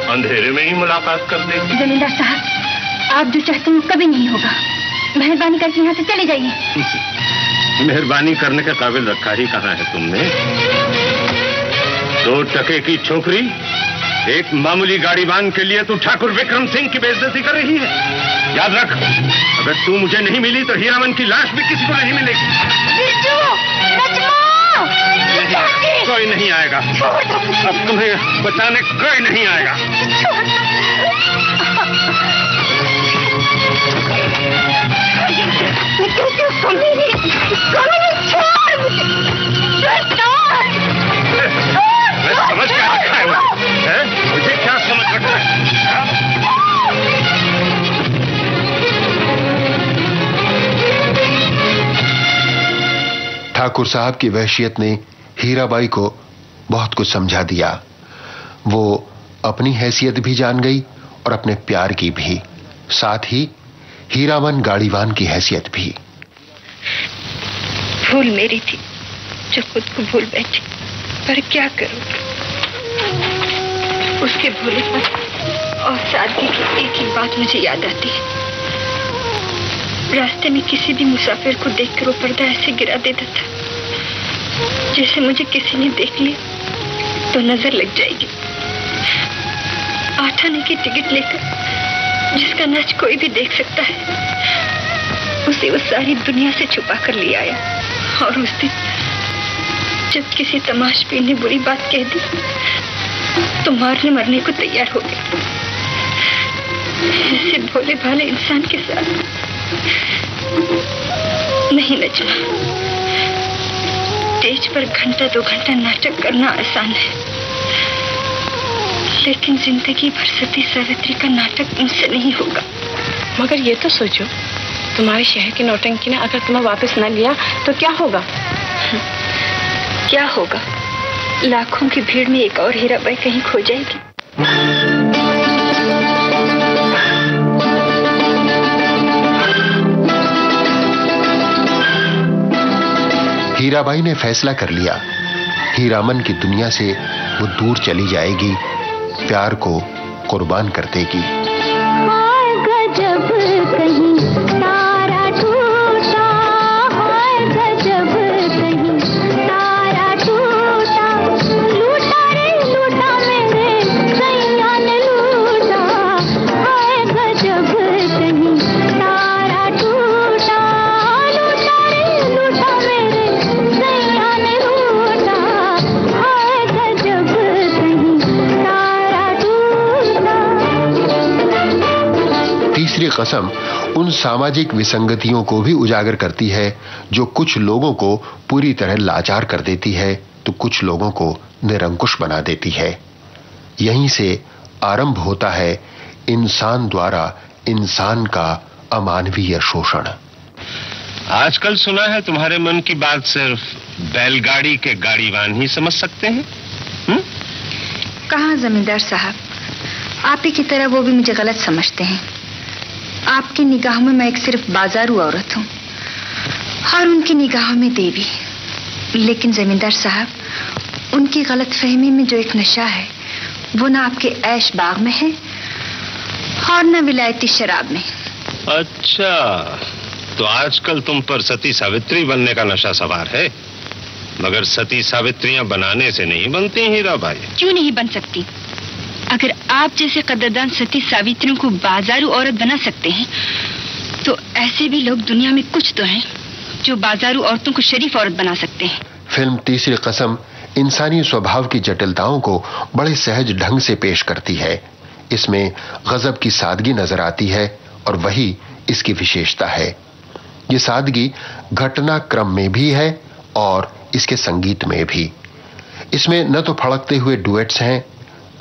अंधेरे में ही मुलाकात कर देगी। जमींदार साहब, आप जो चाहते हैं कभी नहीं होगा। मेहरबानी करके यहाँ से चले जाइए। मेहरबानी करने के काबिल रखा ही कहाँ है तुमने? 2 टके की छोकरी, एक मामूली गाड़ीवान के लिए तू ठाकुर विक्रम सिंह की बेइज्जती कर रही है। याद रख, अगर तू मुझे नहीं मिली तो हीरामन की लाश भी किसी को नहीं मिलेगी। कोई नहीं आएगा, अब तुम्हें बचाने कोई नहीं आएगा। समझ क्या रखा है मुझे क्या समझ रखा है? ठाकुर साहब की वहशियत ने हीराबाई को बहुत कुछ समझा दिया। वो अपनी हैसियत भी जान गई और अपने प्यार की भी, साथ ही हीरामन गाड़ीवान की हैसियत भी। भूल मेरी थी जो खुद को भूल बैठी, पर क्या करूं? उसके भूलेपन और सादगी की एक ही बात मुझे याद आती है। रास्ते में किसी भी मुसाफिर को देखकर वो पर्दा ऐसे गिरा देता था जैसे मुझे किसी ने देख लिया तो नजर लग जाएगी। 8 आने की टिकट लेकर जिसका नाच कोई भी देख सकता है, उसे वो सारी दुनिया से छुपा कर ले आया। और उस दिन जब किसी तमाशबीन ने बुरी बात कह दी तो मारने मरने को तैयार हो गया। ऐसे भोले भाले इंसान के साथ नहीं नचना। स्टेज पर घंटा 2 घंटा नाटक करना आसान है, लेकिन जिंदगी भर सती सावित्री का नाटक उनसे नहीं होगा। मगर ये तो सोचो, तुम्हारे शहर की नौटंकी ने अगर तुम्हें वापस न लिया तो क्या होगा? क्या होगा? लाखों की भीड़ में एक और हीराबाई कहीं खो जाएगी। हीराबाई ने फैसला कर लिया, हीरामन की दुनिया से वो दूर चली जाएगी, प्यार को कुर्बान कर देगी। तीसरी कसम उन सामाजिक विसंगतियों को भी उजागर करती है जो कुछ लोगों को पूरी तरह लाचार कर देती है तो कुछ लोगों को निरंकुश बना देती है। यहीं से आरंभ होता है इंसान द्वारा इंसान का अमानवीय शोषण। आजकल सुना है तुम्हारे मन की बात सिर्फ बैलगाड़ी के गाड़ीवान ही समझ सकते हैं। कहाँ जमींदार साहब, आप ही की तरह वो भी मुझे गलत समझते हैं। आपकी निगाहों में मैं एक सिर्फ बाजारू औरत हूँ और उनकी निगाहों में देवी। लेकिन जमींदार साहब, उनकी गलतफहमी में जो एक नशा है वो ना आपके ऐश बाग में है और न विलायती शराब में। अच्छा, तो आजकल तुम पर सती सावित्री बनने का नशा सवार है, मगर सती सावित्रियां बनाने से नहीं बनती हीराबाई। क्यों नहीं बन सकती? अगर आप जैसे कदरदान सती सावित्रियों को बाजारू औरत बना सकते हैं तो ऐसे भी लोग दुनिया में कुछ तो हैं जो बाजारू औरतों को शरीफ औरत बना सकते हैं। फिल्म तीसरी कसम इंसानी स्वभाव की जटिलताओं को बड़े सहज ढंग से पेश करती है। इसमें गजब की सादगी नजर आती है और वही इसकी विशेषता है। ये सादगी घटनाक्रम में भी है और इसके संगीत में भी। इसमें न तो फड़कते हुए डुएट्स हैं,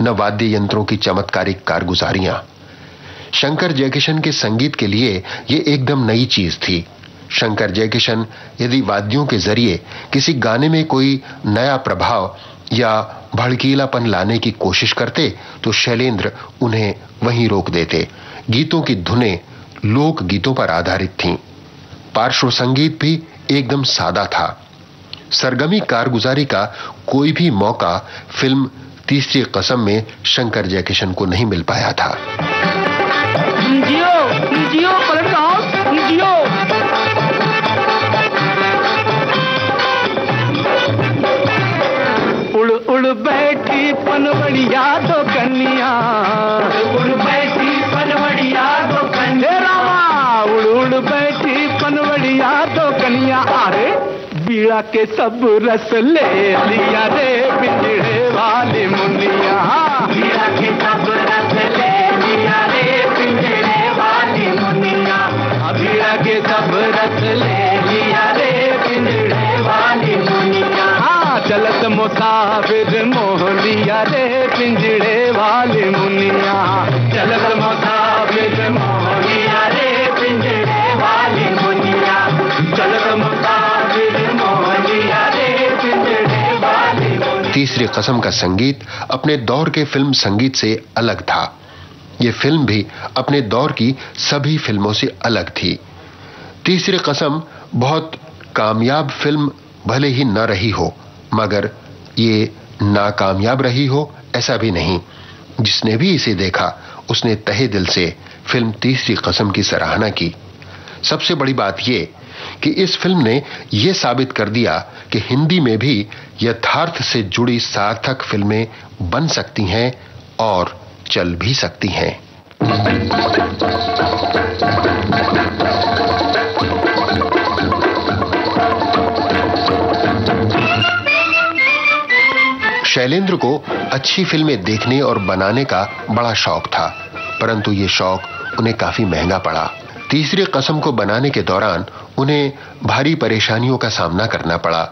न वाद्य यंत्रों की चमत्कारिक कारगुजारियां। शंकर जयकिशन के संगीत के लिए ये एकदम नई चीज थी। शंकर जयकिशन यदि वाद्यों के जरिए किसी गाने में कोई नया प्रभाव या भड़कीलापन लाने की कोशिश करते तो शैलेंद्र उन्हें वहीं रोक देते। गीतों की धुनें लोक गीतों पर आधारित थीं। पार्श्व संगीत भी एकदम सादा था। सरगमी कारगुजारी का कोई भी मौका फिल्म तीसरी कसम में शंकर जयकिशन को नहीं मिल पाया था। जियो पलट जाओ, जियो। उड़ उड़ बैठी पनवड़िया दो कन्या, उड़ बैठी पनवड़िया दो कन्या, रामा उड़ उड़ बैठी पनवड़िया दो कन्या। अरे बीड़ा के सब रस ले लिया रे पिंजड़े वाली मुनिया, बीड़ा के सब रस ले लिया रे पिंजड़े वाली मुनिया, बीड़ा के सब रस ले लिया रे पिंजड़े वाली मुनिया। चलत मुसाफिर मोह लिया रे पिंजड़े वाली मुनिया, चलत मुसाफिर मोह लिया रे पिंजड़े वाली मुनिया, चलत मुसाफिर मोह लिया रे पिंजड़े वाली मुनिया। तीसरी कसम का संगीत अपने दौर के फिल्म संगीत से अलग था। ये फिल्म भी अपने दौर की सभी फिल्मों से अलग थी। तीसरी कसम बहुत कामयाब फिल्म भले ही न रही हो, मगर ये नाकामयाब रही हो ऐसा भी नहीं। जिसने भी इसे देखा उसने तहे दिल से फिल्म तीसरी कसम की सराहना की। सबसे बड़ी बात ये कि इस फिल्म ने यह साबित कर दिया कि हिंदी में भी यथार्थ से जुड़ी सार्थक फिल्में बन सकती हैं और चल भी सकती हैं। शैलेंद्र को अच्छी फिल्में देखने और बनाने का बड़ा शौक था, परंतु ये शौक उन्हें काफी महंगा पड़ा। तीसरी कसम को बनाने के दौरान उन्हें भारी परेशानियों का सामना करना पड़ा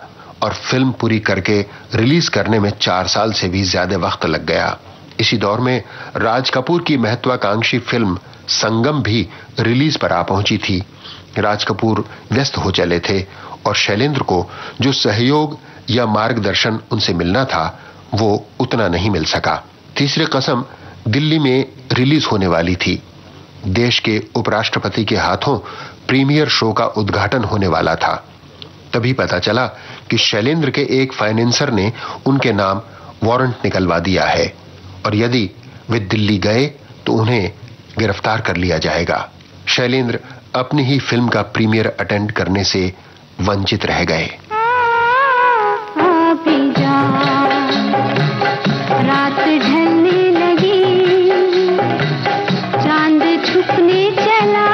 और फिल्म पूरी करके रिलीज करने में 4 साल से भी ज्यादा वक्त लग गया। इसी दौर में राज कपूर की महत्वाकांक्षी फिल्म संगम भी रिलीज पर आ पहुंची थी। राज कपूर व्यस्त हो चले थे और शैलेंद्र को जो सहयोग या मार्गदर्शन उनसे मिलना था वो उतना नहीं मिल सका। तीसरी कसम दिल्ली में रिलीज होने वाली थी। देश के उपराष्ट्रपति के हाथों प्रीमियर शो का उद्घाटन होने वाला था। तभी पता चला कि शैलेंद्र के एक फाइनेंसर ने उनके नाम वारंट निकलवा दिया है और यदि वे दिल्ली गए तो उन्हें गिरफ्तार कर लिया जाएगा। शैलेंद्र अपनी ही फिल्म का प्रीमियर अटेंड करने से वंचित रह गए। रात ढलने लगी, चांद छुपने चला,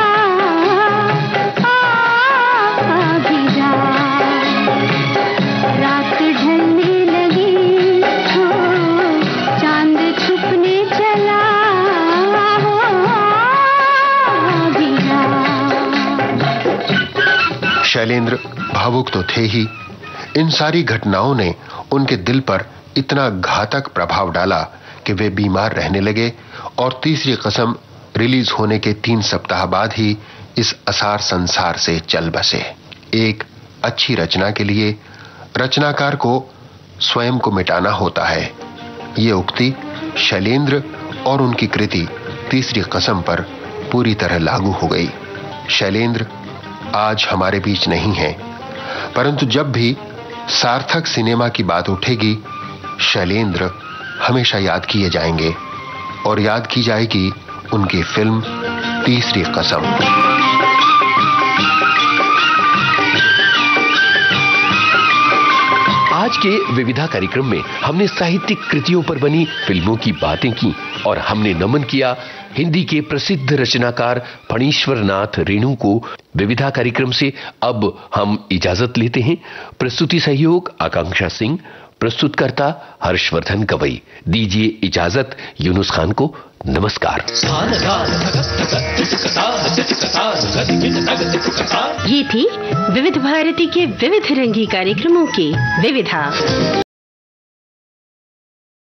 अभी जा। रात ढलने लगी, चांद छुपने चला, अभी जा। शैलेंद्र भावुक तो थे ही, इन सारी घटनाओं ने उनके दिल पर इतना घातक प्रभाव डाला कि वे बीमार रहने लगे और तीसरी कसम रिलीज होने के 3 सप्ताह बाद ही इस असार संसार से चल बसे। एक अच्छी रचना के लिए रचनाकार को स्वयं को मिटाना होता है। ये उक्ति शैलेंद्र और उनकी कृति तीसरी कसम पर पूरी तरह लागू हो गई। शैलेंद्र आज हमारे बीच नहीं है, परंतु जब भी सार्थक सिनेमा की बात उठेगी शैलेंद्र हमेशा याद किए जाएंगे और याद की जाएगी उनकी फिल्म तीसरी कसम। आज के विविधा कार्यक्रम में हमने साहित्यिक कृतियों पर बनी फिल्मों की बातें की और हमने नमन किया हिंदी के प्रसिद्ध रचनाकार फणीश्वर नाथ रेणु को। विविधा कार्यक्रम से अब हम इजाजत लेते हैं। प्रस्तुति सहयोग आकांक्षा सिंह, प्रस्तुतकर्ता हर्षवर्धन कवई। दीजिए इजाजत यूनुस खान को। नमस्कार। ये थी विविध भारती के विविध रंगी कार्यक्रमों की विविधा।